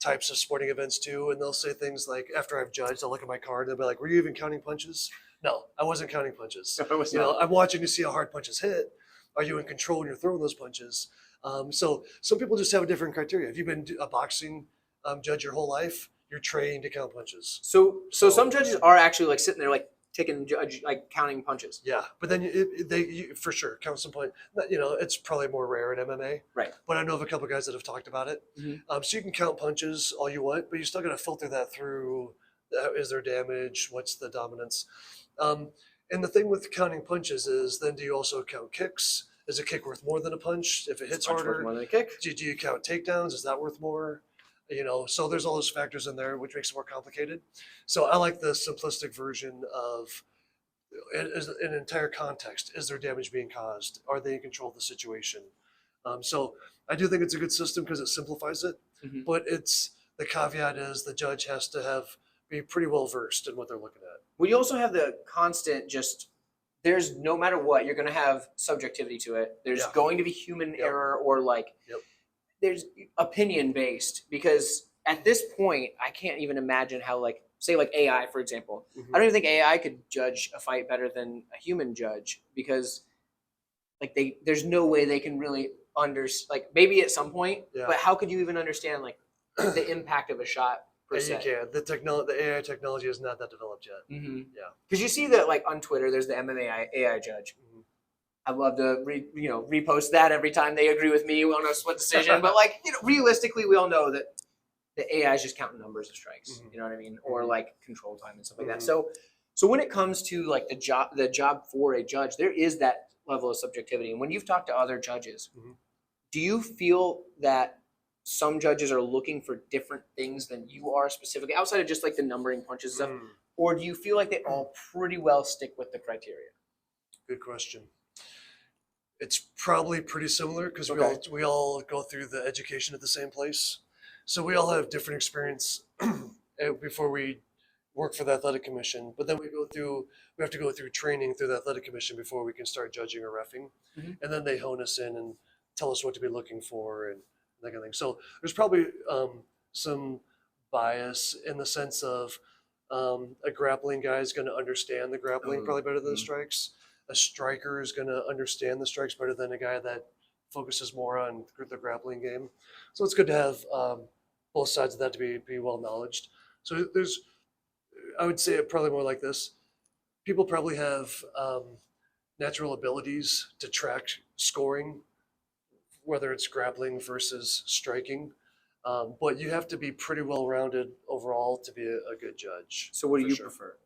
types of sporting events too. And they'll say things like, after I've judged, I'll look at my card and they'll be like, were you even counting punches? No, I wasn't counting punches. I'm watching to see how hard punches hit. Are you in control when you're throwing those punches? So some people just have a different criteria. If you've been a boxing judge your whole life, you're trained to count punches. So some judges are actually like sitting there like taking like counting punches. Yeah, but then they for sure count some point. It's probably more rare in MMA. Right. But I know of a couple of guys that have talked about it. Mm-hmm. So you can count punches all you want, but you still got to filter that through. Is there damage? What's the dominance? And the thing with counting punches is then do you also count kicks? Is a kick worth more than a punch? If it hits harder, more than a kick. Do you count takedowns? Is that worth more? So there's all those factors in there, which makes it more complicated. So I like the simplistic version of an entire context. Is there damage being caused? Are they in control of the situation? So I do think it's a good system because it simplifies it, but the caveat is the judge has to be pretty well versed in what they're looking at. Well, you also have the constant there's no matter what, you're going to have subjectivity to it. There's going to be human error or there's opinion based, because at this point, I can't even imagine how say AI, for example. I don't even think AI could judge a fight better than a human judge, because there's no way they can really maybe at some point, but how could you even understand the impact of a shot per You se. can't. The AI technology is not that developed yet. Mm-hmm. Yeah. Because you see that like on Twitter, there's the MMA AI judge. Mhm. I love to repost that every time they agree with me on a split decision. But like realistically, we all know that the AI is just counting numbers of strikes. Mhm. You know what I mean? Or like control time and stuff like that. Mhm. So when it comes to like the job for a judge, there is that level of subjectivity. And when you've talked to other judges, Mhm. do you feel that some judges are looking for different things than you are specifically outside of just like the numbering punches and stuff? Mm. Or do you feel like they all pretty well stick with the criteria? Good question. It's probably pretty similar because Okay. we all go through the education at the same place, so we all have different experience before we work for the athletic commission. But then we have to go through training through the athletic commission before we can start judging or reffing, Mhm. and then they hone us in and tell us what to be looking for and that kind of thing. So there's probably some bias in the sense of a grappling guy is going to understand the grappling probably better than the strikes. A striker is going to understand the strikes better than a guy that focuses more on the grappling game. So it's good to have both sides of that to be well knowledged. So I would say it probably more like this. People probably have natural abilities to track scoring, whether it's grappling versus striking. But you have to be pretty well rounded overall to be a good judge. So what do for you sure. prefer?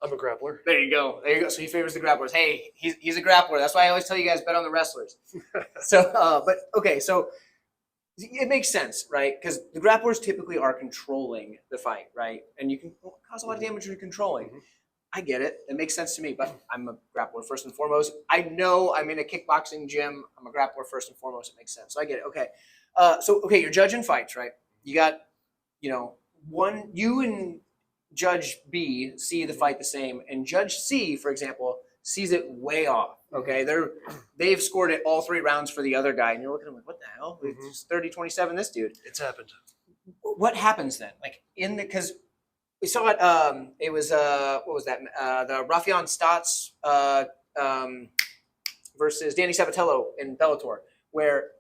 I'm a grappler. There you go. There you go. So he favors the grapplers. Hey, he's a grappler. That's why I always tell you guys bet on the wrestlers. So, but okay, so it makes sense, right? Because the grapplers typically are controlling the fight, right? And you can cause a lot of damage when you're controlling. Mhm. I get it. It makes sense to me, but I'm a grappler first and foremost. I know I'm in a kickboxing gym. I'm a grappler first and foremost. It makes sense. So I get it. Okay. Okay, you're judging fights, right? You got, you and Judge B see the fight the same, and Judge C, for example, sees it way off. Okay, they've scored it all 3 rounds for the other guy, and you're looking at him like, what the hell? It's 30-27, this dude. It's happened. What happens then? Like because we saw it. It was what was that? The Rafion Stotts versus Danny Sabatello in Bellator, where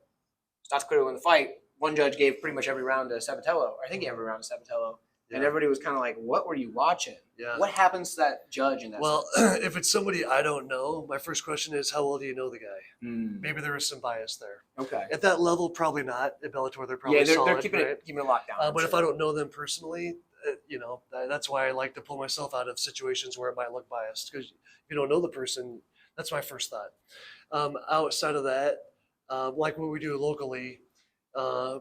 Stotts clearly won the fight. One judge gave pretty much every round to Sabatello. I think every round to Sabatello. And everybody was kind of like, what were you watching? Yeah. What happens to that judge in that sense? If it's somebody I don't know, my first question is, how well do you know the guy? Maybe there is some bias there. Okay. At that level, probably not. At Bellator, they're probably solid. They're keeping it locked down. But if I don't know them personally, that's why I like to pull myself out of situations where it might look biased. Because if you don't know the person, that's my first thought. Outside of that, like what we do locally,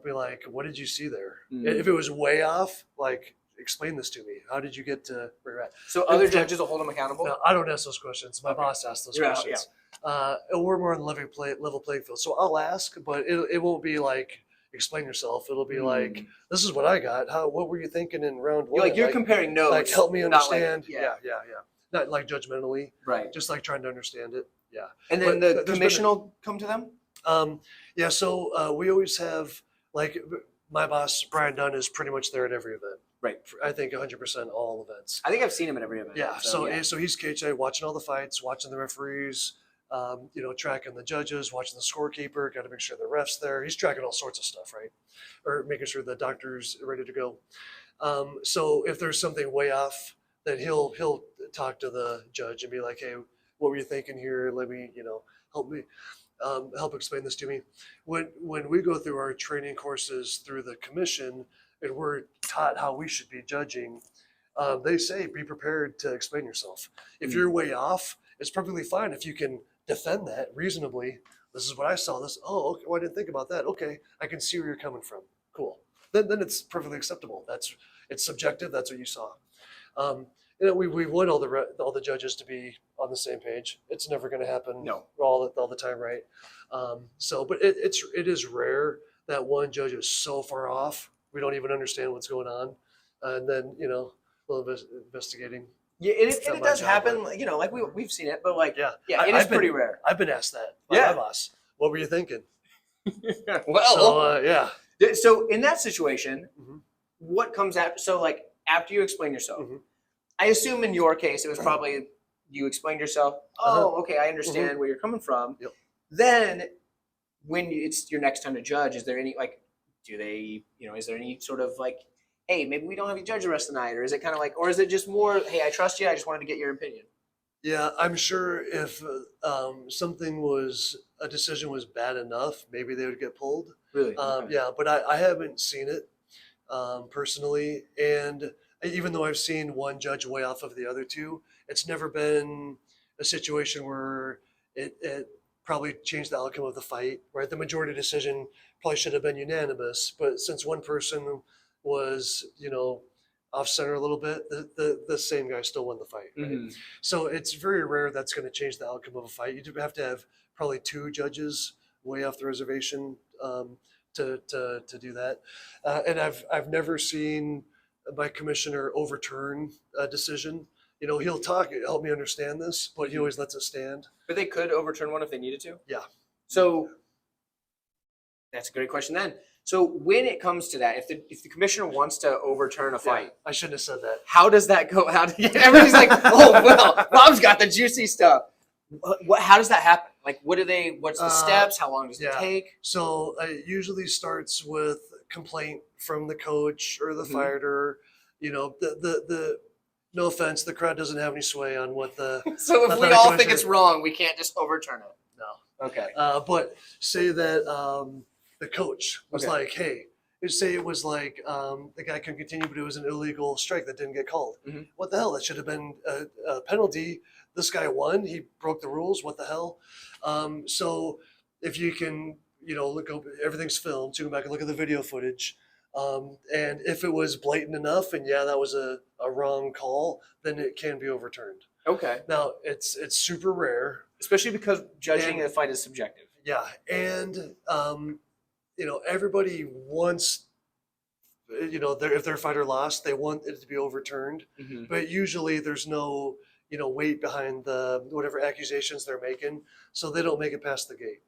be like, what did you see there? If it was way off, like, explain this to me. How did you get to where you're at? So other judges will hold them accountable? No, I don't ask those questions. My boss asks those questions. We're more on the level playing field. So I'll ask, but it won't be like, explain yourself. It'll be like, this is what I got. What were you thinking in round 1? You're comparing notes. Like, help me understand. Like, yeah. Not like judgmentally. Right. Just like trying to understand it. Yeah. And then the commission will come to them? So we always have, like, my boss, Brian Dunn, is pretty much there at every event. Right. I think 100% all events. I think I've seen him at every event. Yeah. So he's KJ, watching all the fights, watching the referees, tracking the judges, watching the scorekeeper, got to make sure the ref's there. He's tracking all sorts of stuff, right? Or making sure the doctor's ready to go. So if there's something way off, then he'll talk to the judge and be like, hey, what were you thinking here? Let me, help explain this to me. When we go through our training courses through the commission and we're taught how we should be judging, they say be prepared to explain yourself. If you're way off, it's perfectly fine if you can defend that reasonably. This is what I saw. This. Oh, okay. Well, I didn't think about that. Okay, I can see where you're coming from. Cool. Then it's perfectly acceptable. It's subjective. That's what you saw. We want all the judges to be on the same page. It's never going to happen all the time, right? But it is rare that one judge is so far off we don't even understand what's going on, and then a little bit investigating. Yeah, it does happen. Like we've seen it, but like it is pretty rare. I've been asked that by my boss. What were you thinking? Well, so in that situation, what comes after? So like after you explain yourself, I assume in your case it was probably you explained yourself. Oh, okay, I understand where you're coming from. Yep. Then when it's your next time to judge, is there any like, is there any sort of like hey, maybe we don't have you judge the rest of the night? Or is it kind of like, or is it just more, hey, I trust you, I just wanted to get your opinion? Yeah, I'm sure if a decision was bad enough, maybe they would get pulled. Really? Okay. Yeah, but I haven't seen it personally. And even though I've seen one judge way off of the other two, it's never been a situation where it probably changed the outcome of the fight, right? The majority decision probably should have been unanimous, but since one person was, off center a little bit, the same guy still won the fight, right? Mm-hmm. So it's very rare that's going to change the outcome of a fight. You do have to have probably two judges way off the reservation to do that. And I've never seen my commissioner overturn a decision. He'll help me understand this, but he always lets it stand. But they could overturn one if they needed to? Yeah. So that's a great question then. So when it comes to that, if the commissioner wants to overturn a fight, I shouldn't have said that. how does that go? Everybody's like, oh, well, Rob's got the juicy stuff. How does that happen? Like, what's the steps? How long does it take? So it usually starts with complaint from the coach or the fighter. The no offense, the crowd doesn't have any sway on what the. So if we all think it's wrong, we can't just overturn it. No. Okay. But say that the coach was like, hey, say it was like the guy couldn't continue, but it was an illegal strike that didn't get called. Mm-hmm. What the hell? That should have been a penalty. This guy won. He broke the rules. What the hell? So if you can, look over, everything's filmed. So you go back and look at the video footage. And if it was blatant enough, and that was a wrong call, then it can be overturned. Okay. Now it's super rare, especially because judging a fight is subjective. Yeah, and everybody wants, if their fighter lost, they want it to be overturned. Mm-hmm. But usually there's no, weight behind the whatever accusations they're making, so they don't make it past the gate.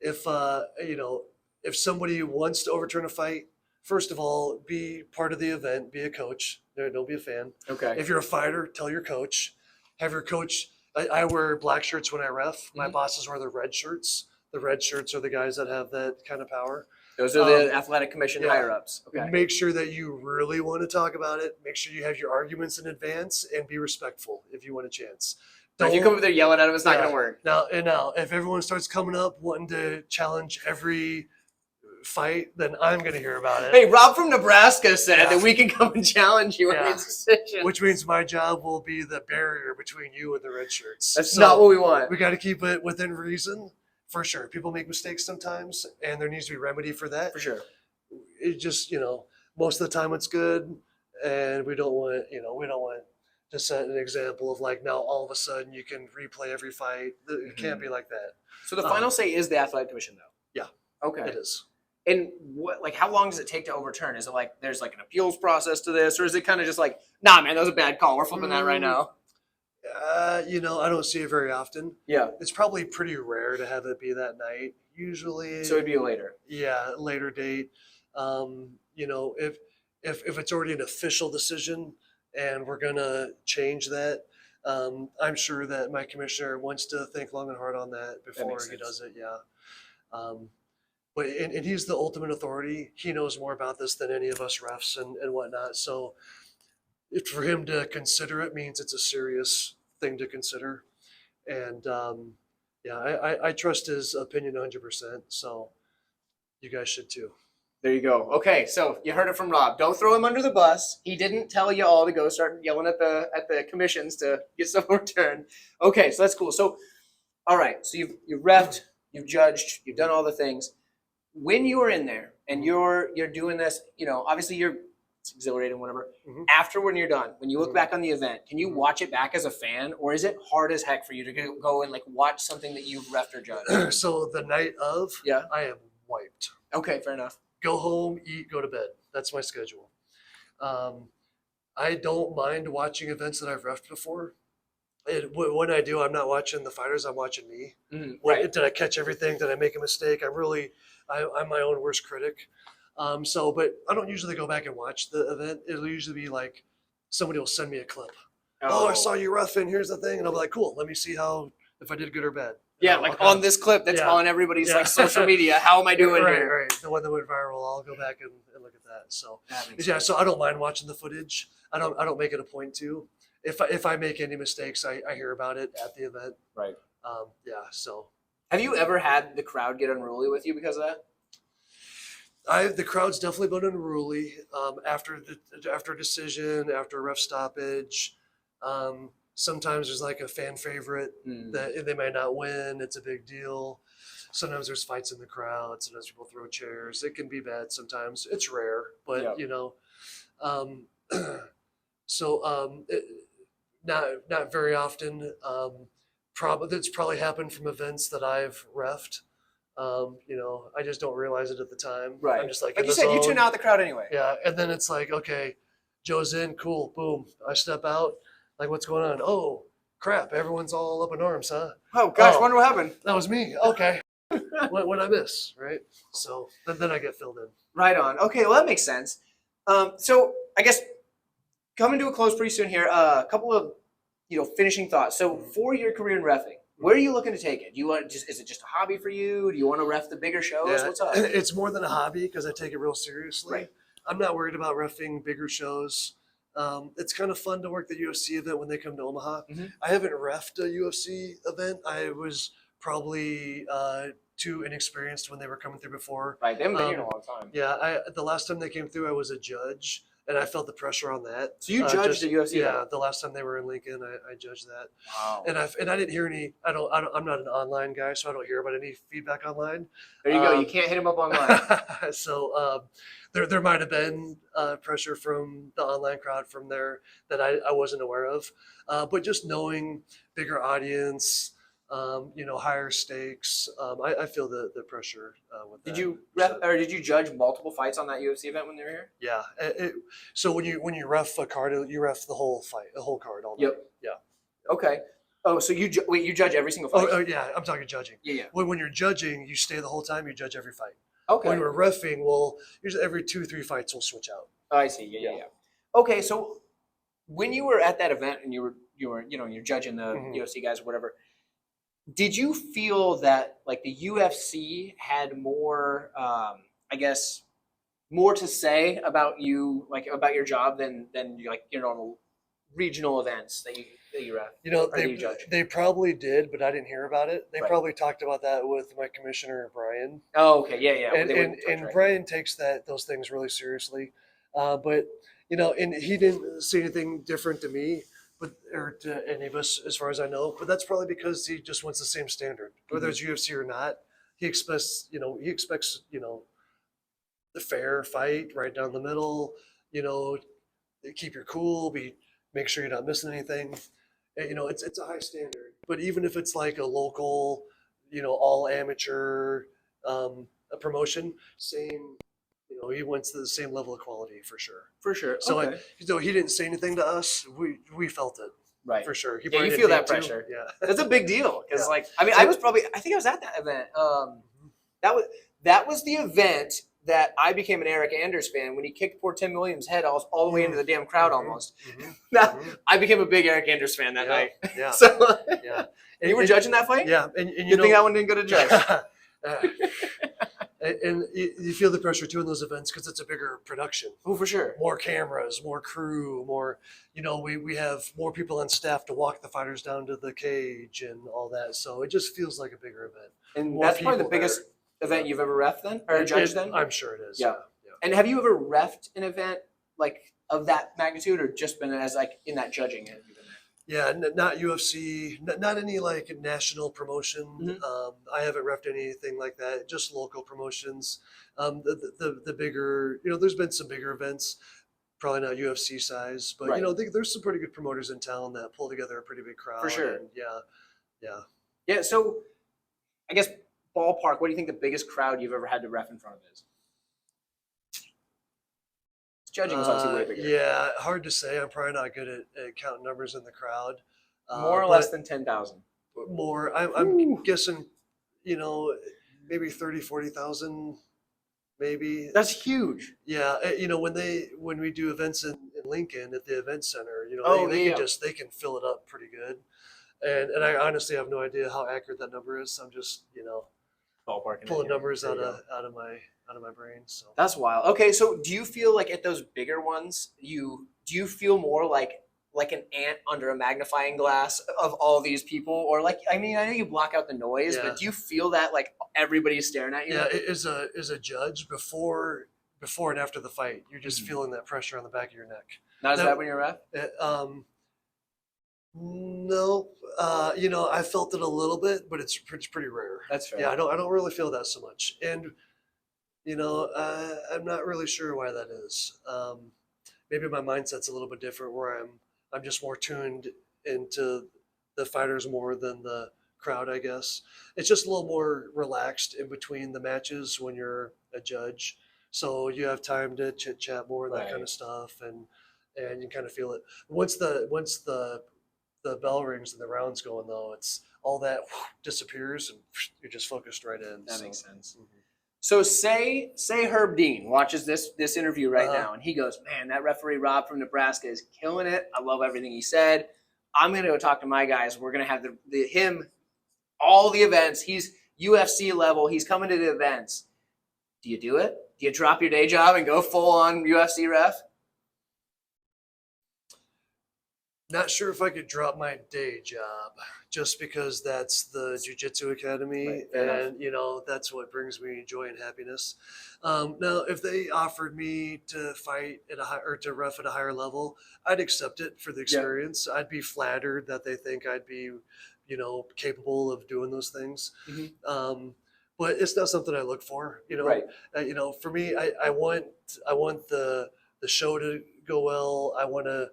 If somebody wants to overturn a fight, first of all, be part of the event, be a coach. Don't be a fan. Okay. If you're a fighter, tell your coach. Have your coach. I wear black shirts when I ref. My bosses wear the red shirts. The red shirts are the guys that have that kind of power. Those are the athletic commission higher ups. Okay. Make sure that you really want to talk about it. Make sure you have your arguments in advance and be respectful if you want a chance. If you come up there yelling at them, it's not going to work. Now, if everyone starts coming up wanting to challenge every fight, then I'm going to hear about it. Hey, Rob from Nebraska said that we can come and challenge you on his decision. Which means my job will be the barrier between you and the red shirts. That's not what we want. We got to keep it within reason, for sure. People make mistakes sometimes, and there needs to be remedy for that. For sure. It just, most of the time it's good, and we don't want to set an example of like now all of a sudden you can replay every fight. It can't be like that. So the final say is the athletic commission, though. Yeah. Okay. It is. And how long does it take to overturn? Is it like there's like an appeals process to this, or is it kind of just like, nah, man, that was a bad call. We're flipping that right now. I don't see it very often. Yeah, it's probably pretty rare to have it be that night. Usually, so it'd be a later. Yeah, later date. If it's already an official decision and we're gonna change that, I'm sure that my commissioner wants to think long and hard on that before he does it. Yeah. But and he's the ultimate authority. He knows more about this than any of us refs and whatnot. So for him to consider it means it's a serious thing to consider. And I trust his opinion 100%. So you guys should too. There you go. Okay, so you heard it from Rob. Don't throw him under the bus. He didn't tell you all to go start yelling at the commissions to get stuff overturned. Okay, so that's cool. So, all right. So you've reffed, you've judged, you've done all the things. When you are in there and you're doing this, obviously it's exhilarating, whatever. Mm-hmm. After when you're done, when you look back on the event, can you watch it back as a fan, or is it hard as heck for you to go and like watch something that you've reffed or judged? So the night of, I am wiped. Okay, fair enough. Go home, eat, go to bed. That's my schedule. I don't mind watching events that I've reffed before. When I do, I'm not watching the fighters. I'm watching me. Mm-hmm. Right. Did I catch everything? Did I make a mistake? I'm my own worst critic. But I don't usually go back and watch the event. It'll usually be like somebody will send me a clip. Oh, I saw you roughing. Here's the thing. And I'll be like, cool. Let me see if I did good or bad. Yeah, like on this clip that's on everybody's like social media. How am I doing here? Right. The one that went viral. I'll go back and look at that. that. So That makes yeah, sense. so I don't mind watching the footage. I don't make it a point to. If I make any mistakes, I hear about it at the event. Right. Yeah. So Have you ever had the crowd get unruly with you because of that? the crowd's definitely been unruly after a decision, after a ref stoppage. Sometimes there's like a fan favorite that they might not win. It's a big deal. Sometimes there's fights in the crowd. Sometimes people throw chairs. It can be bad sometimes. It's rare, but Yep. you know, so not very often. That's probably happened from events that I've refed. You know, I just don't realize it at the time. Right. I'm just like Like in you the said, you zone. tune out the crowd anyway. Yeah, and then it's like, okay, Joe's in, cool, boom. I step out, like, what's going on? Oh, crap, everyone's all up in arms, huh? Oh gosh, Oh. wonder what happened. That was me. Okay, when I miss, right? So then I get filled in. Right on. Okay, well that makes sense. So I guess coming to a close pretty soon here. A couple of finishing thoughts. So for your career in reffing, where are you looking to take it? Do you want is it just a hobby for you? Do you want to ref the bigger shows? Yeah, What's up? it's more than a hobby because I take it real seriously. Right. I'm not worried about reffing bigger shows. It's kind of fun to work the UFC event when they come to Omaha. Mhm. I haven't reffed a UFC event. I was probably too inexperienced when they were coming through before. Right, they haven't been here in a long time. Yeah, the last time they came through, I was a judge, and I felt the pressure on that. So you judged the UFC Yeah, event? the last time they were in Lincoln, I judged that. Wow. And I didn't hear any. I'm not an online guy, so I don't hear about any feedback online. There you go. You can't hit him up online. So there might have been pressure from the online crowd from there that I wasn't aware of. But just knowing bigger audience, higher stakes, I feel the pressure with that. Did you ref or did you judge multiple fights on that UFC event when they were here? Yeah. So when you ref a card, you ref the whole fight, the whole card all day. Yep. Yeah. Okay. Oh, so you judge every single fight? Oh yeah, I'm talking judging. Yeah. When you're judging, you stay the whole time. You judge every fight. Okay. When we're reffing, well, usually every 2-3 fights we'll switch out. Oh, I see. Yeah. Okay, so when you were at that event and you're judging the UFC guys or whatever, did you feel that like the UFC had more, I guess, more to say about you, like about your job than like your normal regional events that you ref? They probably did, but I didn't hear about it. They Right. probably talked about that with my commissioner Brian. Oh, okay, yeah. And Brian takes those things really seriously. But and he didn't say anything different to me, or to any of us, as far as I know. But that's probably because he just wants the same standard, whether it's UFC or not. He expects the fair fight right down the middle. Keep your cool, make sure you're not missing anything. It's a high standard. But even if it's like a local, all amateur a promotion, same. He wants the same level of quality for sure. For sure. So Okay. he didn't say anything to us. We felt it Right. for sure. Yeah, you feel that pressure. Yeah. That's a big deal because, Yeah. I think I was at that event. That was the event that I became an Eric Anders fan when he kicked poor Tim Williams' head all the way into the damn crowd almost. I became a big Eric Anders fan that night. Yeah. So Yeah. and you were judging that fight? Yeah. And you think that one didn't go to judge? And you feel the pressure too in those events because it's a bigger production. Oh, for sure. More cameras, more crew, more. We have more people on staff to walk the fighters down to the cage and all that. So it just feels like a bigger event. And More that's probably the people biggest event you've ever reffed then, or judged then? I'm sure it is. Yeah. And have you ever reffed an event like of that magnitude, or just been as like in that judging? Have you been there? Yeah, not UFC, not any like national promotion. I haven't reffed anything like that. Just local promotions. The bigger, there's been some bigger events, probably not UFC size, but Right. there's some pretty good promoters in town that pull together a pretty big crowd. For sure. And Yeah. So, I guess ballpark. What do you think the biggest crowd you've ever had to ref in front of is? Judging is obviously way bigger. Yeah, hard to say. I'm probably not good at counting numbers in the crowd. More or less than 10,000. More. I'm guessing, maybe 30, 40,000, maybe. That's huge. Yeah, when we do events in Lincoln at the event center, they can fill it up pretty good. And I honestly have no idea how accurate that number is. I'm just, Ballparking. pulling numbers out of my my brain. So That's wild. Okay, so do you feel like at those bigger ones, do you feel more like an ant under a magnifying glass of all these people, or like, I mean, I know you block out the noise, Yeah. but do you feel that like everybody's staring at you? yeah, as a judge before and after the fight, you're just feeling that pressure on the back of your neck. Not as bad when you're a ref. No, I felt it a little bit, but it's pretty rare. That's fair. Yeah, I don't really feel that so much, and I'm not really sure why that is. Maybe my mindset's a little bit different, where I'm just more tuned into the fighters more than the crowd, I guess. It's just a little more relaxed in between the matches when you're a judge, so you have time to chit chat more and that kind of stuff, and you kind of feel it once the bell rings and the rounds going, though, it's all that disappears and you're just focused right in. That makes sense. So say Herb Dean watches this interview right now, and he goes, "Man, that referee Rob from Nebraska is killing it. I love everything he said. I'm gonna go talk to my guys. We're gonna have him all the events. He's UFC level. He's coming to the events." Do you do it? Do you drop your day job and go full on UFC ref? Not sure if I could drop my day job just because that's the Jiu-Jitsu Academy, Right, and that's what brings me joy and happiness. Now, if they offered me to fight or to ref at a higher level, I'd accept it for the experience. I'd be flattered that they think I'd be, capable of doing those things. But it's not something I look for. Right. For me, I want the show to go well. I want to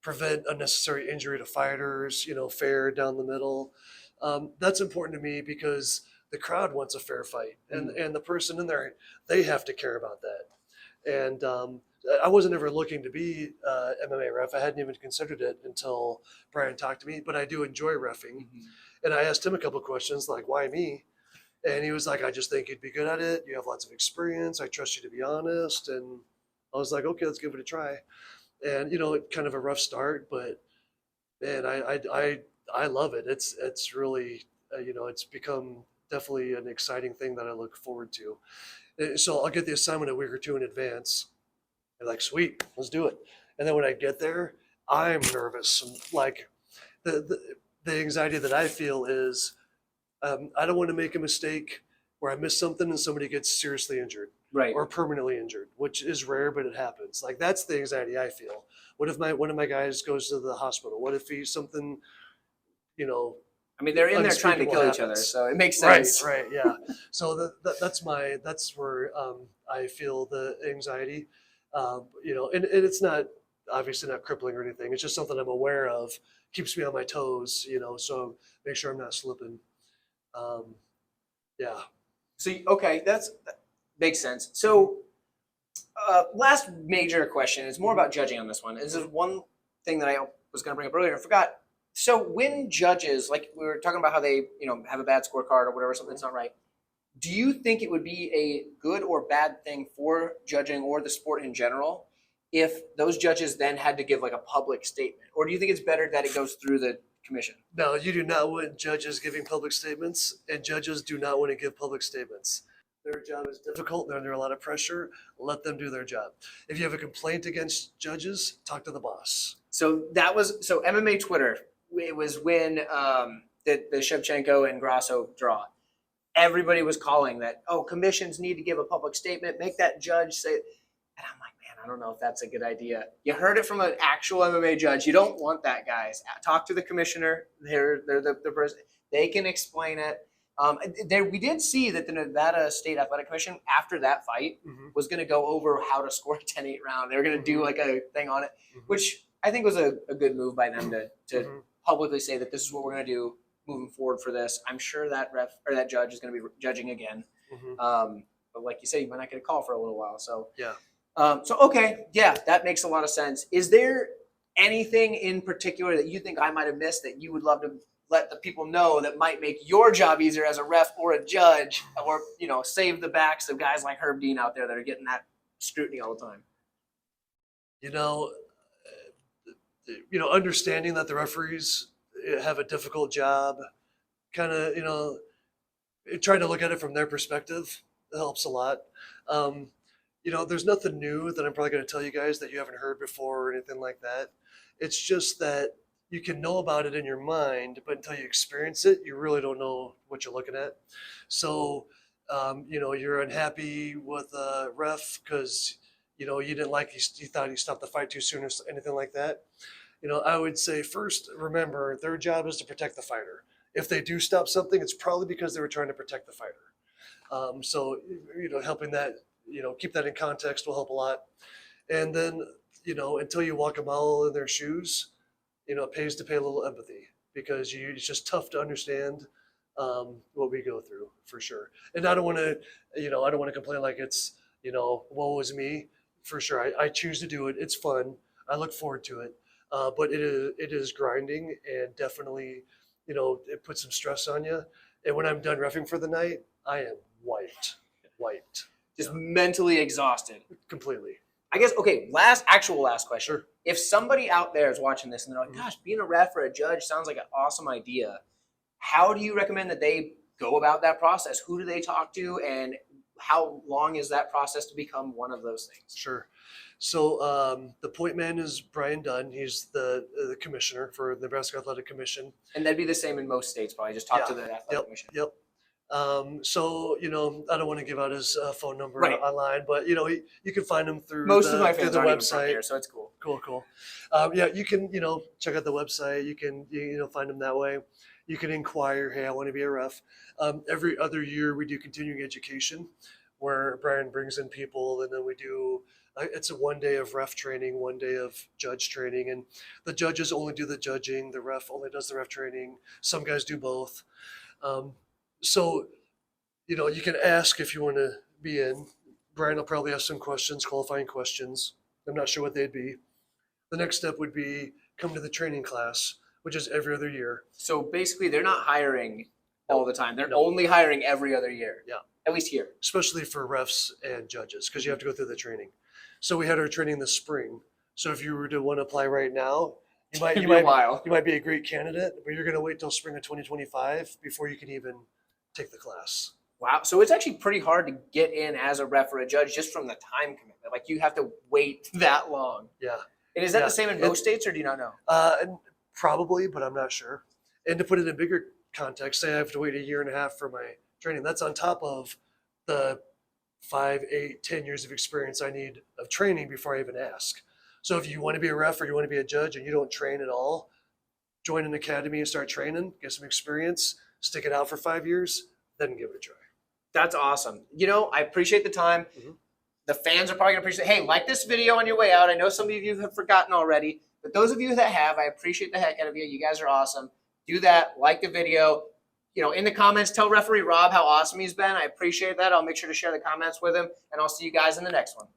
prevent unnecessary injury to fighters, fair down the middle. That's important to me because the crowd wants a fair fight, and the person in there, they have to care about that. And I wasn't ever looking to be MMA ref. I hadn't even considered it until Brian talked to me, but I do enjoy reffing. And I asked him a couple of questions like, why me? And he was like, I just think you'd be good at it. You have lots of experience. I trust you to be honest. And I was like, okay, let's give it a try. And kind of a rough start, but man, I love it. It's really it's become definitely an exciting thing that I look forward to. And so I'll get the assignment a week or two in advance. I'm like, sweet, let's do it. And then when I get there, I'm nervous. Like the anxiety that I feel is I don't want to make a mistake where I miss something and somebody gets seriously injured. Right. Or permanently injured, which is rare, but it happens. Like that's the anxiety I feel. What if one of my guys goes to the hospital? What if he's something, I mean, they're in there trying to kill each other, so it makes sense. Right, yeah. So that's where I feel the anxiety, and it's not obviously not crippling or anything. It's just something I'm aware of, keeps me on my toes, so make sure I'm not slipping. Yeah. So okay, that makes sense. So last major question is more about judging on this one. This is one thing that I was going to bring up earlier and I forgot. So when judges, like we were talking about how they, have a bad scorecard or whatever, something that's not right. Do you think it would be a good or bad thing for judging or the sport in general if those judges then had to give like a public statement? Or do you think it's better that it goes through the commission? No, you do not want judges giving public statements, and judges do not want to give public statements. Their job is difficult. They're under a lot of pressure. Let them do their job. If you have a complaint against judges, talk to the boss. So MMA Twitter, it was when the Shevchenko and Grasso draw. Everybody was calling that, commissions need to give a public statement, make that judge say, and I'm like, man, I don't know if that's a good idea. You heard it from an actual MMA judge. You don't want that, guys. Talk to the commissioner. They're the person. They can explain it. We did see that the Nevada State Athletic Commission, after that fight, was going to go over how to score a 10-8 round. They were going to do like a thing on it, which I think was a good move by them to publicly say that this is what we're going to do moving forward for this. I'm sure that ref or that judge is going to be judging again. But like you say, you might not get a call for a little while. So yeah. That makes a lot of sense. Is there anything in particular that you think I might have missed that you would love to let the people know that might make your job easier as a ref or a judge, or save the backs of guys like Herb Dean out there that are getting that scrutiny all the time? Understanding that the referees have a difficult job, kind of, trying to look at it from their perspective. helps a lot. There's nothing new that I'm probably going to tell you guys that you haven't heard before or anything like that. It's just that you can know about it in your mind, but until you experience it, you really don't know what you're looking at. So, you're unhappy with a ref because, you didn't like, you thought he stopped the fight too soon or anything like that. I would say first, remember, their job is to protect the fighter. If they do stop something, it's probably because they were trying to protect the fighter. Helping that, keep that in context will help a lot. And then, until you walk a mile in their shoes, it pays to pay a little empathy because it's just tough to understand what we go through for sure. And I don't want to complain like it's, woe is me for sure. I choose to do it. It's fun. I look forward to it. But it is grinding and definitely, it puts some stress on you. And when I'm done reffing for the night, I am wiped. Just mentally exhausted. Completely. I guess, okay, last question. Sure. If somebody out there is watching this and they're like, gosh, being a ref or a judge sounds like an awesome idea, how do you recommend that they go about that process? Who do they talk to, and how long is that process to become one of those things? Sure. So the point man is Brian Dunn. He's the commissioner for the Nebraska Athletic Commission. And that'd be the same in most states, probably. Just talk to the athletic commission. Yep. So, I don't want to give out his phone number online, but, you can find him through most of my fans the aren't website. even from here, so it's cool. Cool. You can, check out the website. You can, find him that way. You can inquire, hey, I want to be a ref. Every other year we do continuing education where Brian brings in people, and then we do, it's a 1 day of ref training, 1 day of judge training, and the judges only do the judging. The ref only does the ref training. Some guys do both. So, you can ask if you want to be in. Brian will probably have some questions, qualifying questions. I'm not sure what they'd be. The next step would be come to the training class, which is every other year. So basically, they're not hiring all the time. They're only hiring every other year. Yeah. At least here. Especially for refs and judges, because you have to go through the training. So we had our training this spring. So if you were to want to apply right now, you might be a great candidate, but you're going to wait till spring of 2025 before you can even take the class. Wow. So it's actually pretty hard to get in as a ref or a judge just from the time commitment. Like, you have to wait that long. Yeah. And is that the same in most states, or do you not know? Probably, but I'm not sure. And to put it in bigger context, say I have to wait 1.5 years for my training. That's on top of the 5, 8, 10 years of experience I need of training before I even ask. So if you want to be a ref or you want to be a judge and you don't train at all, join an academy and start training, get some experience, stick it out for 5 years, then give it a try. That's awesome. I appreciate the time. Mm-hmm. The fans are probably going to appreciate, hey, like this video on your way out. I know some of you have forgotten already, but those of you that have, I appreciate the heck out of you. You guys are awesome. Do that. Like the video. In the comments, tell referee Rob how awesome he's been. I appreciate that. I'll make sure to share the comments with him, and I'll see you guys in the next one.